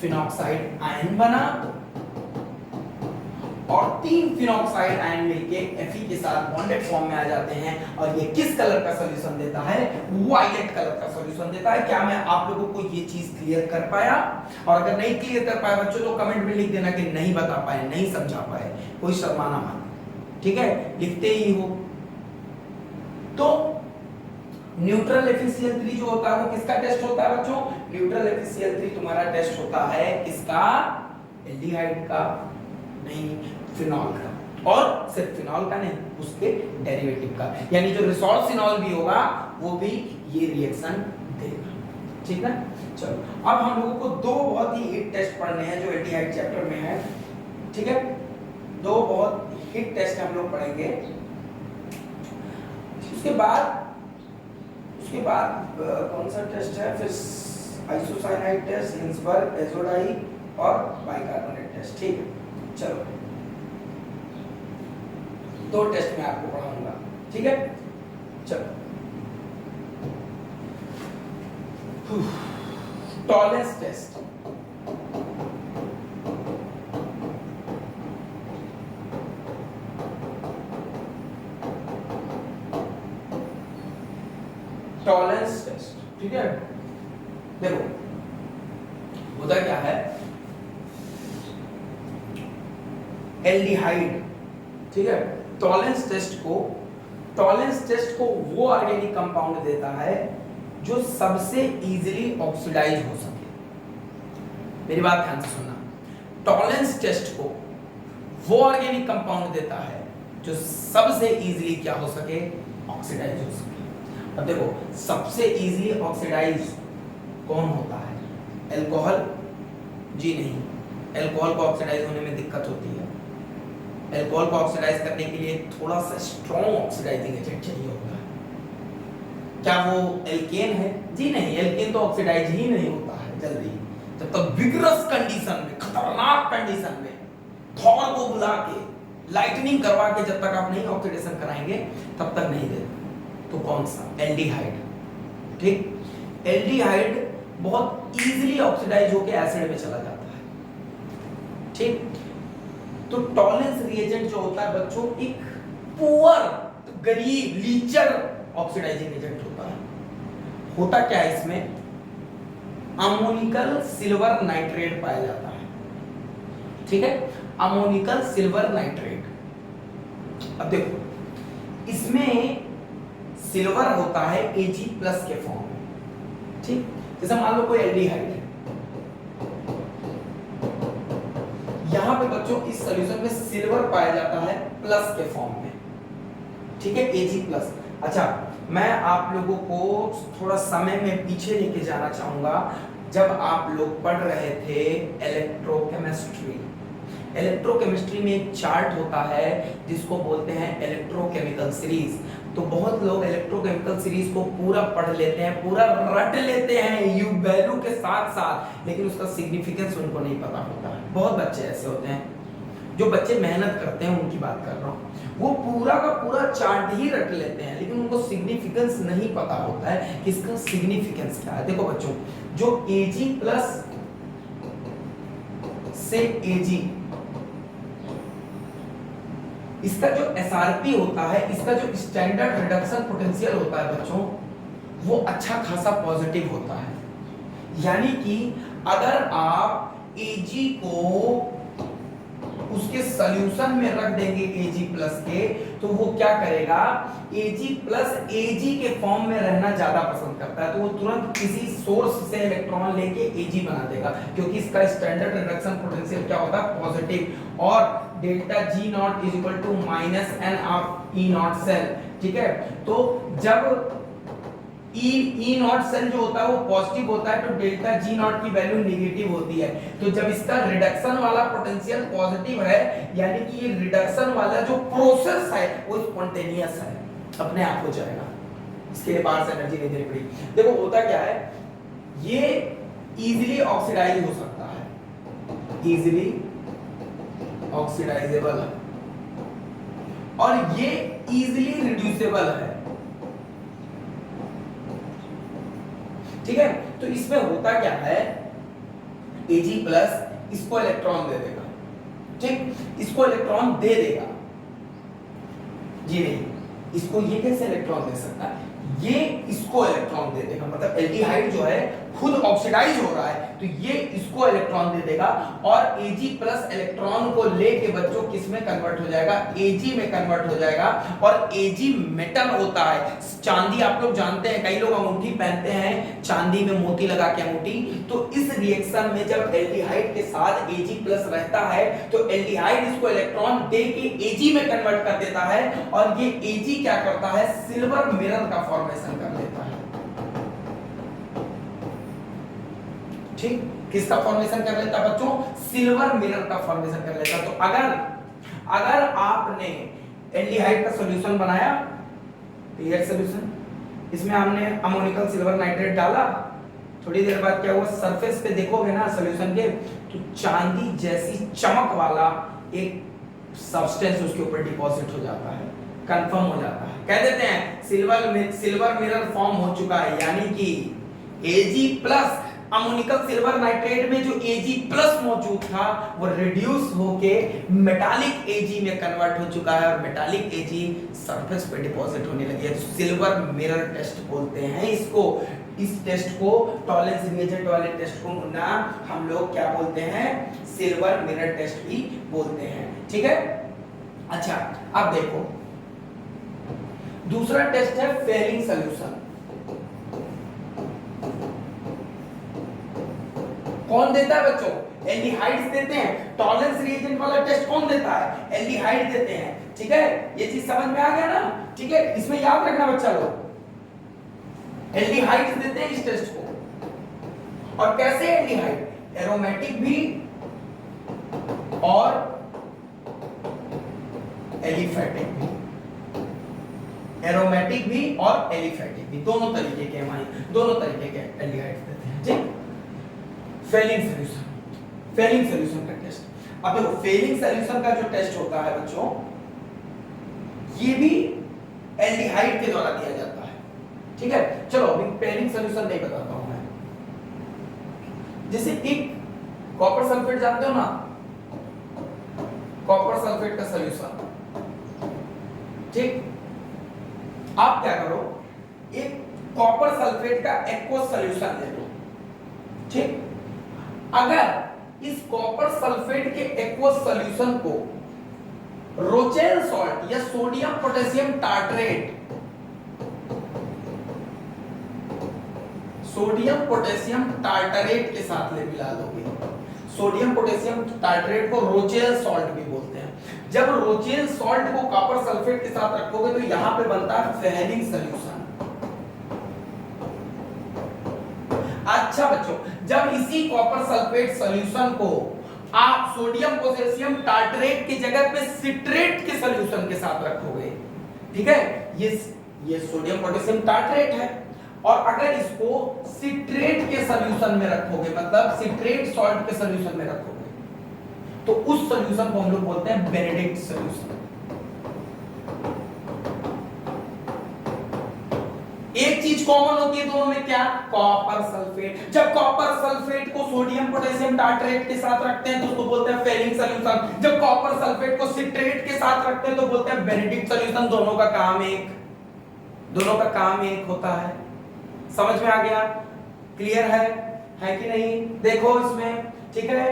फिनॉक्साइड आयन बना और 3 फिनॉक्साइड आयन मिलके Fe के साथ बॉन्डेड फॉर्म में आ जाते हैं और ये किस कलर का सॉल्यूशन देता है, वायलेट कलर का सॉल्यूशन देता है। क्या मैं आप लोगों को ये चीज क्लियर कर पाया? और अगर नहीं क्लियर कर पाया बच्चों तो कमेंट में लिख देना कि नहीं बता पाए, नहीं समझा पाए, कोई शर्माना मत। ठीक है, लिखते ही हो। तो न्यूट्रल FeCl3 जो होता है वो किसका टेस्ट होता है बच्चों, न्यूट्रल FeCl3 तुम्हारा टेस्ट होता है किसका, एल्डिहाइड का, नहीं फिनॉल का। और सिर्फ फिनॉल का नहीं, उसके डेरिवेटिव का, यानी जो रिसोर्स फिनॉल भी होगा वो भी ये रिएक्शन देगा। ठीक है, चलो अब हम लोगों को दो बहुत ही हिट टेस्ट पढ़ने हैं जो एल्डिहाइड चैप्टर में है। ठीक है, दो बहुत हिट टेस्ट हम लोग पढ़ेंगे। उसके बाद कौन सा टेस्ट है, फिर आइसोसाइनाइड टेस्ट, लिंसबर्ग, एजोडाई और बाइकार्बोनेट टेस्ट। ठीक है, चलो दो टेस्ट में आपको पढ़ाऊंगा। ठीक है, चलो टॉलेंस टेस्ट। टॉलेंस टेस्ट, ठीक है, देखो होता क्या है, एल्डिहाइड, ठीक है, टॉलेंस टेस्ट को वो ऑर्गेनिक कंपाउंड देता है जो सबसे इजीली ऑक्सीडाइज हो सके। मेरी बात ध्यान से सुनना, टॉलेंस टेस्ट को वो ऑर्गेनिक कंपाउंड देता है जो सबसे इजीली क्या हो सके, ऑक्सीडाइज हो सके। अब देखो सबसे इजीली ऑक्सीडाइज कौन होता है, अल्कोहल? जी नहीं, अल्कोहल को ऑक्सीडाइज होने में दिक्कत होती है। अल्कोहल को ऑक्सीडाइज करने के लिए थोड़ा सा स्ट्रॉन्ग ऑक्सीडाइजिंग एजेंट चाहिए होता है। क्या वो एल्केन है? जी नहीं, एल्केन तो ऑक्सीडाइज ही नहीं होता है। जल्दी, जब तक विग्रस कंडीशन में, खतरनाक कंडीशन में थॉर को बुला के लाइटनिंग करवा के जब तक आप नहीं ऑक्सीडेशन कराएंगे तब तक नहीं देते। तो कौन सा? एल्डिहाइड। ठीक, एल्डिहाइड बहुत इजीली ऑक्सीडाइज होकर एसिड में चला जाता है। ठीक, तो टॉलरेंस रिएजेंट जो होता है बच्चों एक पुअर, गरीब, लीचर ऑक्सीडाइजिंग एजेंट होता है। होता क्या है इसमें? अमोनिकल सिल्वर नाइट्रेट पाया जाता है। ठीक है, अमोनिकल सिल्वर नाइट्रेट। अब देखो इसमें सिल्वर होता है Ag+ के फॉर्म में। ठीक, जैसे मान लो कोई एल्डिहाइड है, यहां पे बच्चों इस सॉल्यूशन में सिल्वर पाया जाता है प्लस के फॉर्म में। ठीक है, Ag+। अच्छा, मैं आप लोगों को थोड़ा समय में पीछे लेके जाना चाहूंगा, जब आप लोग पढ़ रहे थे इलेक्ट्रोकेमिस्ट्री। इलेक्ट्रोकेमिस्ट्री में एक चार्ट होता है जिसको बोलते हैं इलेक्ट्रोकेमिकल सीरीज। तो बहुत लोग इलेक्ट्रोकेमिकल सीरीज को पूरा पढ़ लेते हैं, पूरा रट लेते हैं यू वैल्यू के साथ साथ, लेकिन उसका सिग्निफिकेंस उनको नहीं पता होता है। बहुत बच्चे ऐसे होते हैं, जो बच्चे मेहनत करते हैं उनकी बात कर रहा हूँ, वो पूरा का पूरा चार्ट ही रट लेते हैं, लेकिन उनको सिग्निफिकेंस नहीं पता होता है कि इसका सिग्निफिकेंस क्या है। देखो बच्चों, जो Ag+ से Ag, इसका जो SRP होता है, इसका जो स्टैंडर्ड रिडक्शन पोटेंशियल होता है बच्चों, वो अच्छा खासा पॉजिटिव होता है। यानी कि अगर आप Ag को उसके सॉल्यूशन में रख देंगे Ag+ के, तो वो क्या करेगा? Ag+ Ag के फॉर्म में रहना ज्यादा पसंद करता है, तो वो तुरंत किसी सोर्स से इलेक्ट्रॉन लेके Ag बना देगा, क्योंकि इसका स्टैंडर्ड रिडक्शन पोटेंशियल क्या होता है? पॉजिटिव। और delta G0 is equal to -n of E0 cell. ठीक है, तो जब E0 सेल जो होता है वो पॉजिटिव होता है, तो डेल्टा G0 की वैल्यू नेगेटिव होती है। तो जब इसका रिडक्शन वाला पोटेंशियल पॉजिटिव है, यानी कि ये रिडक्शन वाला जो प्रोसेस है वो स्पॉन्टेनियस है, अपने आप हो जाएगा, इसके लिए बाहर से एनर्जी नहीं देनी पड़ी। देखो होता क्या है, ये इजीली ऑक्सीडाइज हो सकता है, इजीली ऑक्सीडाइजेबल है, और ये इजीली रिड्यूसेबल है। ठीक है, तो इसमें होता क्या है, Ag+ इसको इलेक्ट्रॉन दे देगा। ठीक, इसको इलेक्ट्रॉन दे देगा, जी नहीं, इसको ये कैसे इलेक्ट्रॉन दे सकता है? ये इसको इलेक्ट्रॉन दे देगा, मतलब एल्डिहाइड जो है खुद ऑक्सीडाइज हो रहा है, तो ये इसको इलेक्ट्रॉन दे देगा, और Ag+ इलेक्ट्रॉन को लेके बच्चों किस में कन्वर्ट हो जाएगा? Ag में कन्वर्ट हो जाएगा। और Ag मेटल होता है, चांदी आप लोग जानते हैं, कई लोग अंगूठी पहनते हैं चांदी में मोती लगा के अंगूठी, तो इस रिएक्शन में जब एल्डिहाइड के साथ Ag+ रहता है, तो एल्डिहाइड इसको इलेक्ट्रॉन दे के Ag में कन्वर्ट कर देता है, और ये Ag क्या करता है? सिल्वर मिरर का फॉर्मेशन कर लेता है। ठीक, किसका फॉर्मेशन कर लेता है बच्चों? सिल्वर मिरर का फॉर्मेशन कर लेता है। तो अगर आपने एल्डिहाइड का सॉल्यूशन बनाया, पीएच सॉल्यूशन, इसमें हमने अमोनिकल सिल्वर नाइट्रेट डाला, थोड़ी देर बाद क्या हुआ? सरफेस पे देखोगे ना सॉल्यूशन के, तो चांदी जैसी चमक वाला एक सब्सटेंस उसके ऊपर डिपॉजिट हो जाता है, कंफर्म हो जाता है। कह देते हैं सिल्वर मिरर फॉर्म हो चुका है, यानी कि Ag+ अमोनिकल सिल्वर नाइट्रेट में जो Ag+ मौजूद था वो रिड्यूस होके मेटालिक Ag में कन्वर्ट हो चुका है, और मेटालिक Ag सरफेस पे डिपॉजिट होने लगी है। सिल्वर मिरर टेस्ट बोलते हैं इसको। इस टेस्ट को, टॉलरेंस रिएजेंट वाले टेस्ट को ना हम लोग क्या बोलते हैं? सिल्वर मिरर टेस्ट भी बोलते हैं। ठीक है, अच्छा अब देखो दूसरा टेस्ट है फेयरिंग सॉल्यूशन। कौन देता है बच्चों? एल्डिहाइड्स देते हैं। टॉलरेंस रिएजेंट वाला टेस्ट कौन देता है? एल्डिहाइड देते हैं। ठीक है, ये चीज समझ में आ गया ना? ठीक है, इसमें याद रखना बच्चा लोग, एल्डिहाइड्स देते हैं इस टेस्ट को। और कैसे एल्डिहाइड? एरोमेटिक भी और एलिफेटिक भी, एरोमेटिक भी और एलिफेटिक भी, दोनों तरीके के एल्डिहाइड्स देते हैं। ठीक, फेलिंग सॉल्यूशन, फेलिंग सॉल्यूशन का टेस्ट। अब देखो फेलिंग सॉल्यूशन का जो टेस्ट होता है बच्चों, ये भी एल्डिहाइड के द्वारा दिया जाता है, ठीक है। चलो अभी फेलिंग सॉल्यूशन नहीं बताता हूं मैं। जैसे एक कॉपर सल्फेट जानते हो ना, कॉपर सल्फेट का सॉल्यूशन, ठीक। आप क्या करो, एक कॉपर सल्फेट का एक्वस सॉल्यूशन ले लो, ठीक। अगर इस कॉपर सल्फेट के एक्वस सॉल्यूशन को रोचेल सॉल्ट या sodium potassium tartrate, sodium potassium tartrate के साथ ले मिला दोगे, सोडियम पोटेशियम टार्टरेट को रोचेल सॉल्ट भी बोलते हैं। जब रोचेल सॉल्ट को कॉपर सल्फेट के साथ रखोगे तो यहां पे बनता है फेलिंग सॉल्यूशन। अच्छा बच्चों, जब इसी कॉपर सल्फेट सॉल्यूशन को आप सोडियम पोटेशियम टार्टरेट की जगह पे सिट्रेट के सॉल्यूशन के साथ रखोगे, ठीक है, ये सोडियम पोटेशियम टार्टरेट है, और अगर इसको सिट्रेट के सॉल्यूशन में रखोगे, मतलब सिट्रेट सॉल्ट के सॉल्यूशन में रखोगे, तो उस सॉल्यूशन को हम लोग बोलते हैं बेनेडिक्ट सॉल्यूशन। एक चीज कॉमन होती है दोनों में, क्या? Copper sulphate. जब कॉपर सल्फेट को सोडियम पोटेशियम टार्टरेट के साथ रखते हैं तो उसको बोलते हैं फेलिंग सॉल्यूशन। जब कॉपर सल्फेट को सिट्रेट के साथ रखते हैं तो बोलते हैं बेनेडिक्ट सॉल्यूशन। दोनों का काम एक होता है। समझ में आ गया? क्लियर है कि नहीं? देखो इसमें, ठीक है,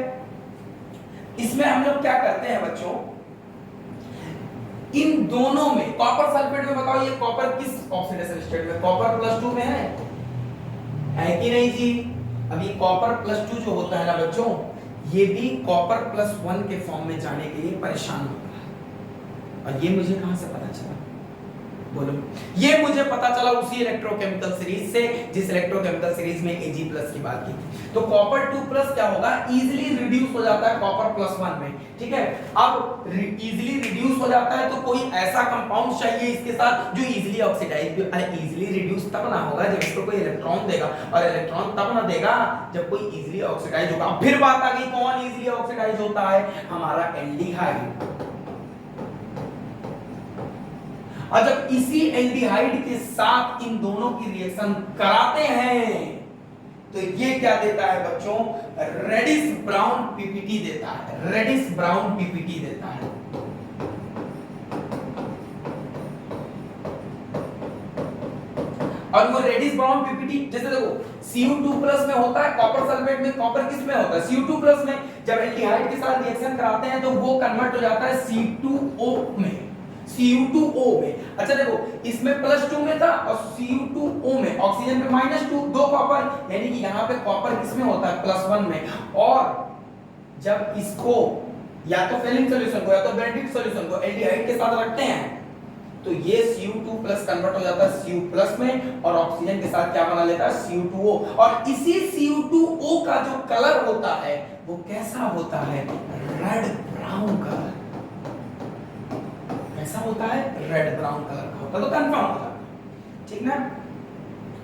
इसमें हम लोग क्या करते हैं बच्चों, इन दोनों में कॉपर सल्फेट में बताओ ये कॉपर किस ऑक्सीडेशन स्टेट में? कॉपर +2 में है कि नहीं जी? अभी कॉपर +2 जो होता है ना बच्चों, ये भी कॉपर +1 के फॉर्म में जाने के लिए परेशान होता है। और ये मुझे कहां से पता चला? बोलो। ये मुझे पता चला उसी इलेक्ट्रोकेमिकल सीरीज से, जिस इलेक्ट्रोकेमिकल सीरीज में Ag+ की बात की थी। तो कॉपर 2+ क्या होगा, इजीली रिड्यूस हो जाता है कॉपर +1 में, ठीक है। अब इजीली रिड्यूस हो जाता है तो कोई ऐसा कंपाउंड चाहिए इसके साथ जो इजीली ऑक्सीडाइज भी। अरे इजीली रिड्यूस तब ना होगा जब इसको कोई इलेक्ट्रॉन देगा, और इलेक्ट्रॉन तब ना देगा जब कोई इजीली ऑक्सीडाइज होगा। फिर बात आ गई कौन इजीली ऑक्सीडाइज होता है? हमारा एल्डिहाइड। और जब इसी एल्डिहाइड के साथ इन दोनों की रिएक्शन कराते हैं तो ये क्या देता है बच्चों? रेडिश ब्राउन पीपीटी देता है, रेडिश ब्राउन पीपीटी देता है। और वो रेडिश ब्राउन पीपीटी, जैसे देखो Cu2+ में होता है कॉपर सल्फेट में, कॉपर किस में होता है? Cu2+ में। जब एल्डिहाइड के साथ रिएक्शन कराते हैं तो वो कन्वर्ट हो जाता है C2O में, Cu2O में। अच्छा देखो, इसमें +2 में था और Cu2O में, ऑक्सीजन पे -2, 2 कॉपर, यानी कि यहाँ पे कॉपर किसमें होता है? +1 में। और जब इसको या तो फेलिंग सॉल्यूशन को या तो बेनेडिक्ट सॉल्यूशन को एल्डिहाइड के साथ रखते हैं तो ये Cu2+ कन्वर्ट हो जाता है Cu+ में, और ऑक्सीजन के साथ क्या बना लेता है? Cu2O। और इसी Cu2O का जो कलर होता है वो कैसा होता है? Red brown colour. ऐसा होता है, रेड ब्राउन कलर का होता है, तो कंफर्म हो जाता है, ठीक ना?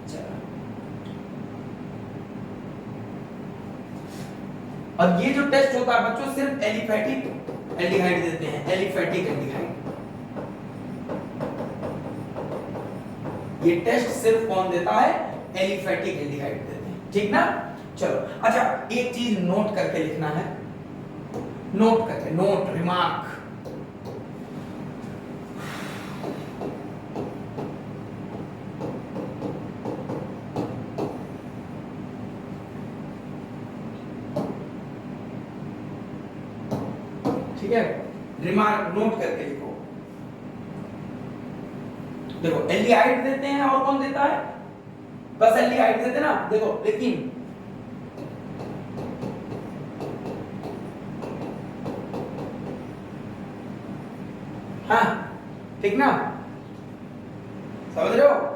चलो, और ये जो टेस्ट होता है बच्चों सिर्फ एलिफैटिक एल्डिहाइड देते हैं, एलिफैटिक एल्डिहाइड। ये टेस्ट सिर्फ कौन देता है? एलिफैटिक एल्डिहाइड देते हैं, ठीक ना? चलो, अच्छा एक चीज नोट करके लिखना है, नोट करके, नोट, रिमार्क। ठीक है, रिमार्क नोट करके लिखो। देखो एल्डिहाइड देते हैं और कौन देता है? बस एल्डिहाइड देते ना, देखो लेकिन हाँ, ठीक ना? समझ रहे हो?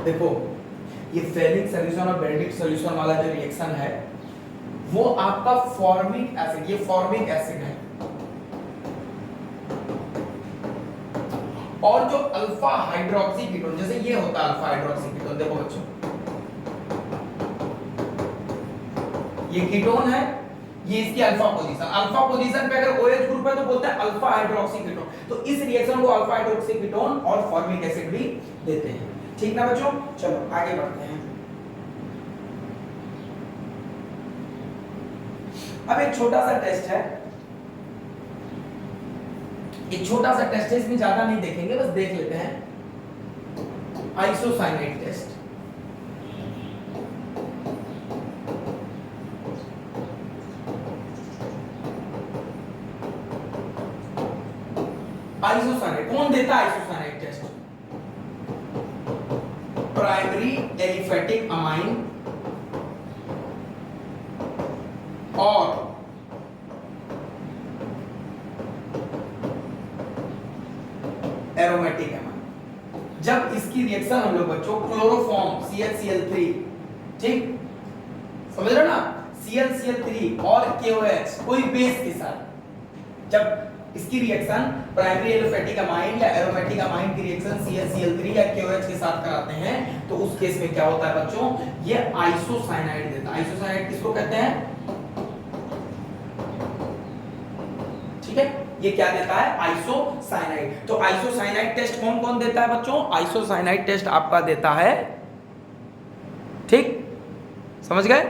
देखो ये फेरिक सॉल्यूशन और बेंडिक सॉल्यूशन वाला जो रिएक्शन है वो आपका फॉर्मिक एसिड, ये फॉर्मिक एसिड है, और जो अल्फा हाइड्रोक्सी कीटोन, जैसे ये होता है अल्फा हाइड्रोक्सी कीटोन, देखो बच्चों ये कीटोन है, ये इसकी अल्फा पोजीशन पे अगर OH ग्रुप है तो बोलते हैं अल्फा हाइड्रोक्सी कीटोन। तो इस रिएक्शन को अल्फा हाइड्रोक्सी कीटोन और फॉर्मिक एसिड भी देते हैं। ठीक ना बच्चों, चलो आगे बढ़ते हैं। अब एक छोटा सा टेस्ट है, एक छोटा सा टेस्ट है, इसमें ज्यादा नहीं देखेंगे, बस देख लेते हैं। Isocyanide test. आइसोसाइनाइड कौन देता है? Isocyanide test primary aliphatic amine और एरोमेटिक अमाइन। जब इसकी रिएक्शन हम लोग बच्चों क्लोरोफॉर्म ClCl3, ठीक समझ रहे हो ना, ClCl3 और KOH कोई बेस के साथ, जब इसकी रिएक्शन प्राइमरी एलिफेटिक अमाइन या एरोमेटिक अमाइन की रिएक्शन ClCl3 या KOH के साथ कराते हैं तो उस केस में क्या होता है बच्चों, ये आइसोसाइनाइड देता है। आइसोसाइनाइड किसको कहते हैं? ठीक है, ये क्या देता है? आइसोसाइनाइड। तो आइसोसाइनाइड टेस्ट कौन कौन देता है बच्चों? आइसोसाइनाइड टेस्ट आपका देता है, ठीक समझ गए?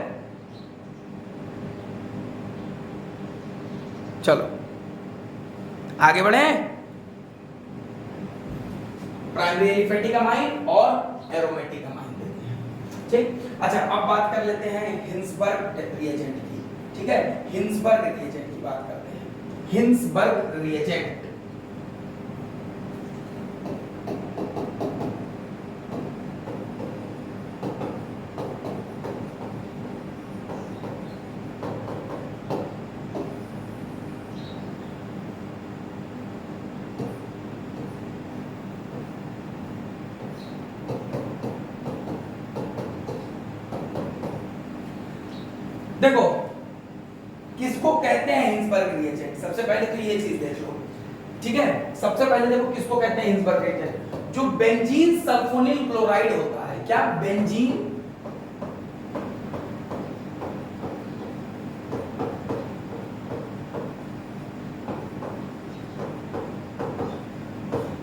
चलो आगे बढ़े। प्राइमरी एलिफेटिक अमाइन और एरोमेटिक अमाइन देते हैं, ठीक। अच्छा अब बात कर लेते हैं हिंसबर्ग रिएजेंट की, ठीक है। हिंसबर्ग रिएजेंट की बात करते हैं। हिंसबर्ग रिएजेंट देखो किसको कहते हैं हिंसबर्ग रिएजेंट? सबसे पहले तो ये चीज देख लो, ठीक है। सबसे पहले देखो किसको कहते हैं हिंसबर्ग रिएजेंट? जो बेंजीन सल्फोनिल क्लोराइड होता है, क्या बेंजीन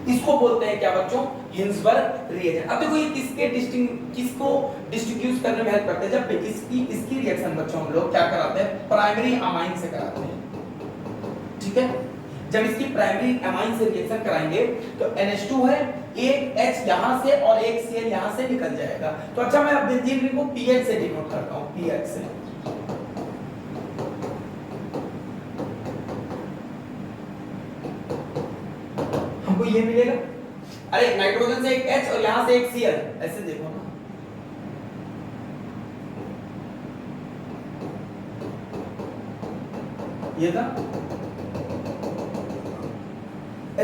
इसको बोलते हैं क्या बच्चों? Hinsberg reagent. अब देखो ये किसको डिस्ट्रीब्यूट करने में हेल्प करते हैं? जब इसकी रिएक्शन बच्चों हम लोग क्या कराते हैं? प्राइमरी अमाइन से कराते हैं, ठीक है। जब इसकी प्राइमरी अमाइन से रिएक्शन कराएंगे तो NH2 है, एक H यहां से और एक Cl यहां से निकल जाएगा। तो अच्छा मैं अब बेंजीन रिंग को PH से डिनोट करता हूं, PH से। हमको ये मिलेगा, अरे नाइट्रोजन से एक H और यहां से एक Cl, ऐसे देखो ना, ये था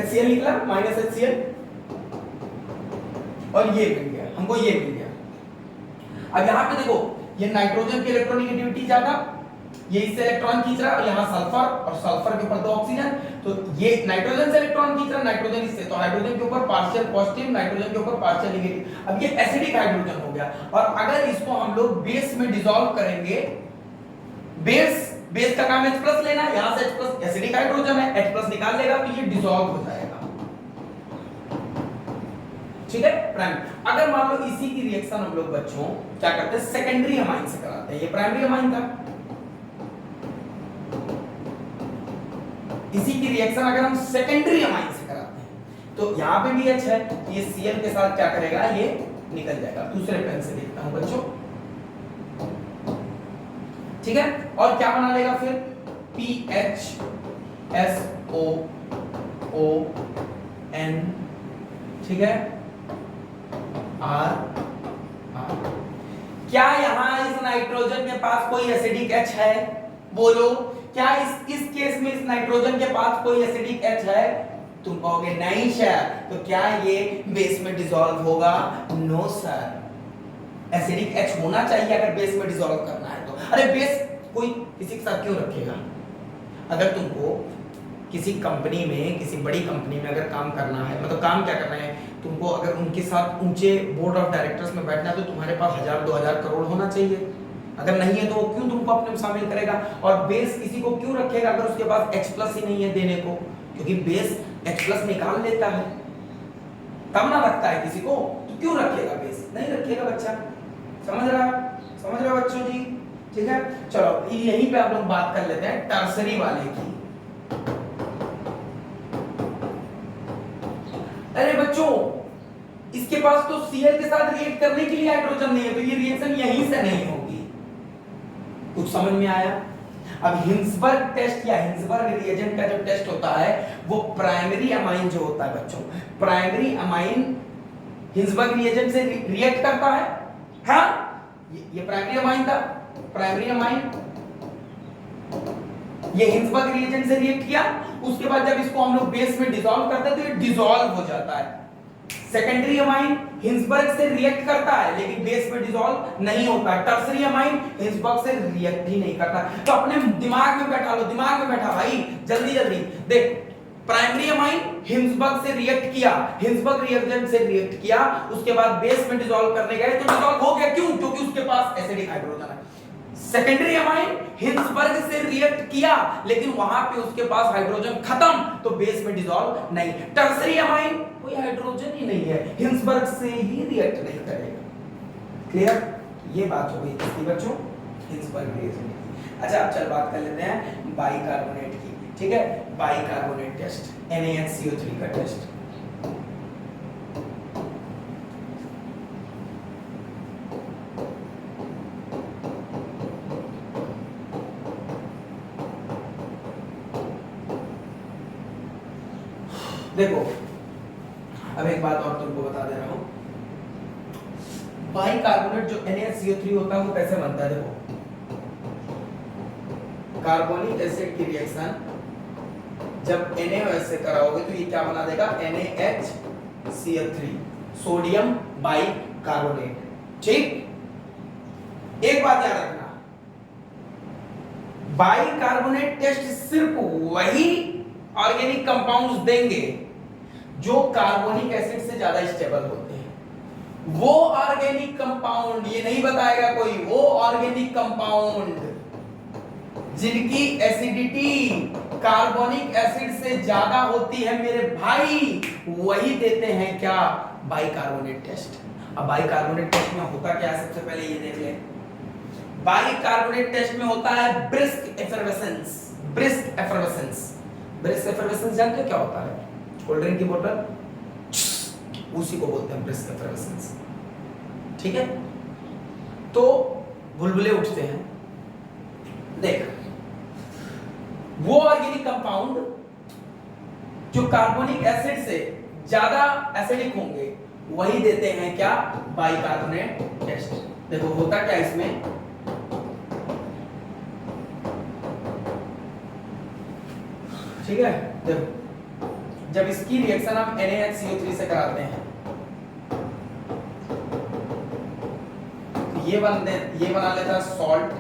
HCl निकला माइनस HCl और ये मिल गया, हमको ये मिल गया। अब यहां पे देखो ये नाइट्रोजन की इलेक्ट्रोनेगेटिविटी ज्यादा, ये इससे इलेक्ट्रॉन खींच रहा है और यहाँ सल्फर, और सल्फर के ऊपर दो ऑक्सीजन, तो ये नाइट्रोजन से इलेक्ट्रॉन खींच रहा है, नाइट्रोजन इससे, तो हाइड्रोजन के ऊपर पार्शियल पॉजिटिव, नाइट्रोजन के ऊपर पार्शियल नेगेटिव। अब ये एसिडिक हाइड्रोजन हो गया, और अगर इसको हम लोग बेस में डिसॉल्व करेंगे, बेस का काम H+ लेना, यहां से H+ एसिडिक हाइड्रोजन है, H+ निकाल लेगा तो ये डिसॉल्व हो जाएगा, ठीक है। प्राइम अगर मान लो इसी की रिएक्शन हम लोग बच्चों क्या करते हैं? सेकेंडरी अमाइन से कराते हैं। ये प्राइमरी अमाइन था, इसी की रिएक्शन अगर हम सेकेंडरी अमाइन से कराते हैं तो यहां पे भी H है, ये Cl के साथ क्या करेगा? ये निकल जाएगा। दूसरे पेन से देखता हूं बच्चों, ठीक है। और क्या बना लेगा फिर? PHSOON, ठीक है, R। क्या यहां इस नाइट्रोजन के पास कोई एसिडिक H है? बोलो, क्या इस केस में इस नाइट्रोजन के पास कोई एसिडिक H है? तुम कहोगे नहीं सर, तो क्या ये बेस में डिसॉल्व होगा? नो सर, एसिडिक H होना चाहिए अगर बेस में डिसॉल्व करना है तो। अरे बेस कोई किसी के साथ क्यों रखेगा? अगर तुमको किसी कंपनी में, किसी बड़ी कंपनी में अगर काम करना है, मतलब काम क्या करना है तुमको, अगर उनके साथ ऊंचे बोर्ड ऑफ डायरेक्टर्स में बैठना है तो तुम्हारे पास 1000-2000 करोड़ होना चाहिए। अगर नहीं है तो वो क्यों तुमको अपने में शामिल करेगा? और बेस किसी को क्यों रखेगा अगर उसके पास H+ ही नहीं है देने को? क्योंकि बेस H+ निकाल लेता है, तब ना रखता है किसी को, तो क्यों रखेगा बेस? नहीं रखेगा बच्चा। समझ रहा बच्चों जी? ठीक है, चलो यहीं पे आप लोग बात कर लेते हैं टर्सरी वाले की। अरे बच्चों, इसके पास तो Cl के साथ रिएक्ट करने के लिए हाइड्रोजन नहीं है, तो ये रिएक्शन यहीं से नहीं होगी। कुछ समझ में आया? अब हिंसबर्ग टेस्ट या हिंसबर्ग रिएजेंट का जो टेस्ट होता है वो प्राइमरी अमाइन जो होता है बच्चों, प्राइमरी अमाइन हिंसबर्ग रिएजेंट से रिएक्ट करता है। हाँ, ये प्राइमरी अमाइन था, प्राइमरी अमाइन ये हिंसबर्ग रिएजेंट से रिएक्ट किया, उसके बाद जब इसको हम लोग बेस में डिसॉल्व करते हैं तो ये डिसॉल्व हो जाता है। सेकेंडरी अमाइन हिंसबर्ग से रिएक्ट करता है लेकिन बेस में डिसॉल्व नहीं होता। टर्सरी अमाइन हिंसबर्ग से रिएक्ट ही नहीं करता। तो अपने दिमाग में बैठा लो, दिमाग में बैठा भाई, जल्दी जल्दी देख। प्राइमरी अमाइन हिंसबर्ग से रिएक्ट किया, हिंसबर्ग रिएजेंट से रिएक्ट किया, उसके बाद बेस में डिसॉल्व करने गए तो डिसॉल्व हो गया। क्यों? क्योंकि उसके पास एसिडिक हाइड्रोजन है। सेकेंडरी अमाइन हिंसबर्ग से रिएक्ट किया लेकिन वहां पे उसके पास हाइड्रोजन खत्म, तो बेस में डिसॉल्व नहीं। टर्सरी अमाइन कोई हाइड्रोजन ही नहीं है, हिंसबर्ग से ही रिएक्ट नहीं करेगा। क्लियर? ये बात हो गई किसकी बच्चों? हिंसबर्ग रिएक्शन की। अच्छा, अब चल बात कर लेते हैं बाइकार्बोनेट की। ठीक है, बाइकार्बोनेट टेस्ट, NaHCO3 का टेस्ट। देखो, अब एक बात और तुमको बता दे रहा हूं, बाइकार्बोनेट जो NaHCO3 होता है वो कैसे बनता है? देखो, कार्बोनिक एसिड की रिएक्शन जब NaOH से कराओगे तो ये क्या बना देगा? NaHCl3, sodium bicarbonate. ठीक, एक बात याद रखना, बाइकार्बोनेट टेस्ट सिर्फ वही ऑर्गेनिक कंपाउंड्स देंगे जो कार्बोनिक एसिड से ज्यादा स्टेबल होते हैं। वो ऑर्गेनिक कंपाउंड, ये नहीं बताएगा कोई, वो ऑर्गेनिक कंपाउंड जिनकी एसिडिटी कार्बोनिक एसिड से ज्यादा होती है मेरे भाई, वही देते हैं क्या? Bicarbonate test. अब बाइकार्बोनेट टेस्ट में होता क्या है? सबसे पहले ये देख ले। बाइकार्बोनेट टेस्ट में होता है brisk effervescence. Brisk effervescence, brisk effervescence जानते हो क्या होता है? कोल्ड ड्रिंक की बोतल, उसी को बोलते हैं ब्रिस्क एफरवेसेंस। ठीक है, तो बुलबुले उठते हैं। देख, वो ऑर्गेनिक कंपाउंड जो कार्बोनिक एसिड से ज्यादा एसिडिक होंगे वही देते हैं क्या? Bicarbonate test. देखो होता क्या इसमें, ठीक है, देखो जब इसकी रिएक्शन हम NaHCO3 से कराते हैं तो ये बना लेता है सॉल्ट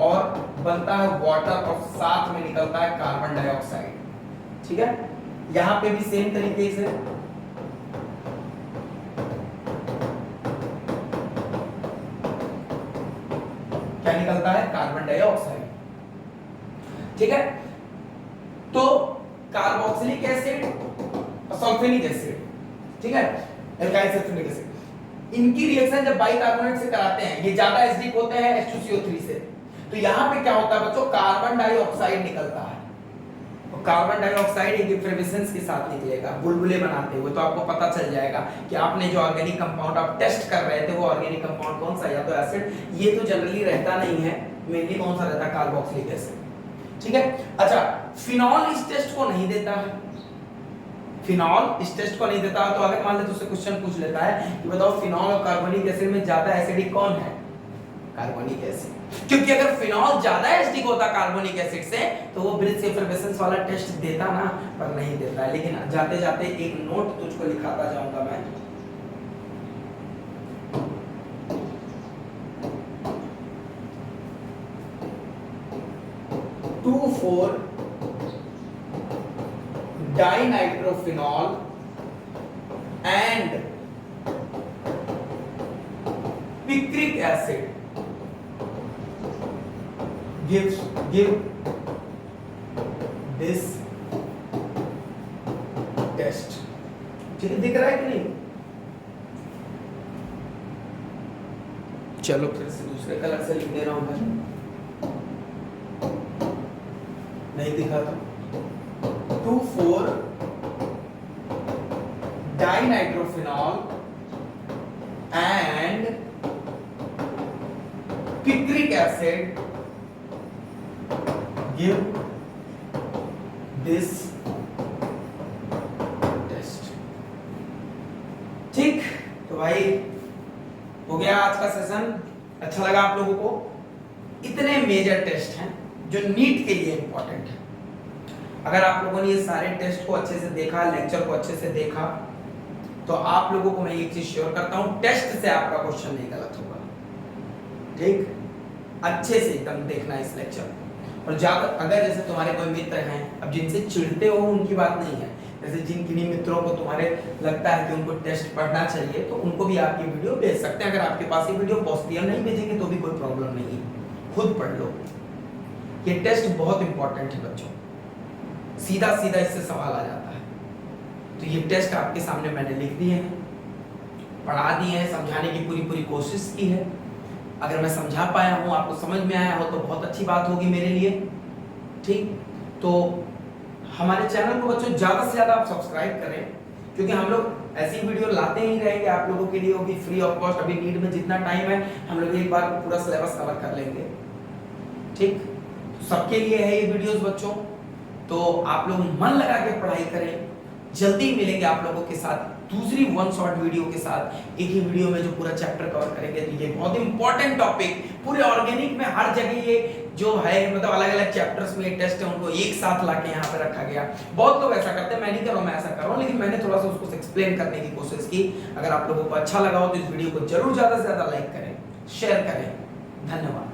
और बनता है वाटर और साथ में निकलता है कार्बन डाइऑक्साइड। ठीक है, यहां पे भी सेम तरीके से क्या निकलता है? Carbon dioxide. ठीक है, तो कार्बोक्सिलिक एसिड और सल्फ्यूरिक एसिड, ठीक है, एल्काइल सल्फ्यूरिक एसिड, इनकी रिएक्शन जब बाइकार्बोनेट से कराते हैं ये ज्यादा एसिडिक होते हैं H2CO3 से, तो यहां पे क्या होता है बच्चों? कार्बन डाइऑक्साइड निकलता है। और कार्बन डाइऑक्साइड एक एफरवेसेंस के साथ निकलेगा बुलबुले बनाते हुए। तो आपको पता चल जाएगा कि आपने जो ऑर्गेनिक कंपाउंड आप टेस्ट कर रहे थे वो ऑर्गेनिक कंपाउंड कौन सा? या तो एसिड, ये तो जनरली रहता नहीं है, मेनली कौन सा रहता है? Carboxylic acid. ठीक है, अच्छा, फिनॉल इस टेस्ट को नहीं देता है, फिनॉल इस टेस्ट को नहीं देता। तो अगर मान ले तुझसे क्वेश्चन पूछ लेता है कि बताओ फिनॉल और कार्बोनिक एसिड में ज्यादा एसिडिक कौन है, कार्बोनिक एसिड। क्योंकि अगर फिनॉल ज्यादा एसिडिक होता कार्बोनिक एसिड से तो वो ब्रिज एफरवेसेंस वाला टेस्ट देता ना, पर नहीं देता है। लेकिन जाते जाते एक नोट तुझको लिखाता जाऊंगा मैं। Two four dinitrophenol and picric acid give this test। ठीक है, दिख रहा है कि नहीं? चलो फिर से दूसरे कलर से लिख दे रहा हूं भाई, नहीं दिखा तो 2,4 dinitrophenol and picric acid give this test। ठीक, तो भाई हो गया आज का सेशन। अच्छा लगा आप लोगों को? इतने मेजर टेस्ट हैं जो नीट के लिए इंपॉर्टेंट है। अगर आप लोगों ने ये सारे टेस्ट को अच्छे से देखा, लेक्चर को अच्छे से देखा, तो आप लोगों को मैं एक चीज श्योर करता हूं, टेस्ट से आपका क्वेश्चन नहीं गलत होगा। ठीक, अच्छे से एकदम देखना इस लेक्चर को। और ज्यादा अगर जैसे तुम्हारे कोई मित्र हैं, अब जिनसे चिढ़ते हो उनकी बात नहीं है, जैसे जिन किन्हीं मित्रों को तुम्हारे लगता है कि उनको टेस्ट पढ़ना चाहिए, तो उनको भी आप ये वीडियो भेज सकते हैं। अगर आपके पास ये वीडियो पहुंचती है, नहीं भेजेंगे तो भी कोई प्रॉब्लम नहीं है, खुद पढ़ लो। ये टेस्ट बहुत इंपॉर्टेंट है बच्चों, सीधा सीधा इससे सवाल आ जाता है। तो ये टेस्ट आपके सामने मैंने लिख दिए हैं, पढ़ा दिए हैं, समझाने की पूरी पूरी कोशिश की है। अगर मैं समझा पाया हूँ, आपको समझ में आया हो, तो बहुत अच्छी बात होगी मेरे लिए। ठीक, तो हमारे चैनल को बच्चों ज़्यादा से ज़्यादा आप सब्सक्राइब करें, क्योंकि हम लोग ऐसी वीडियो लाते ही रहेंगे आप लोगों के लिए, वो भी फ्री ऑफ कॉस्ट। अभी नीट में जितना टाइम है, हम लोग एक बार पूरा सिलेबस कवर कर लेंगे। ठीक, सबके लिए है ये वीडियोस बच्चों, तो आप लोग मन लगा के पढ़ाई करें। जल्दी मिलेंगे आप लोगों के साथ दूसरी वन शॉट वीडियो के साथ, एक ही वीडियो में जो पूरा चैप्टर कवर करेंगे। तो ये बहुत इंपॉर्टेंट टॉपिक, पूरे ऑर्गेनिक में हर जगह ये जो है, मतलब अलग अलग चैप्टर्स में टेस्ट है, उनको एक साथ लाके यहाँ पे रखा गया। बहुत लोग ऐसा करते हैं, मैं नहीं कर रहा हूँ, मैं ऐसा कर रहा हूँ, लेकिन मैंने थोड़ा सा उसको एक्सप्लेन करने की कोशिश की। अगर आप लोगों को अच्छा लगा हो तो इस वीडियो को जरूर ज्यादा से ज्यादा लाइक करें, शेयर करें। धन्यवाद।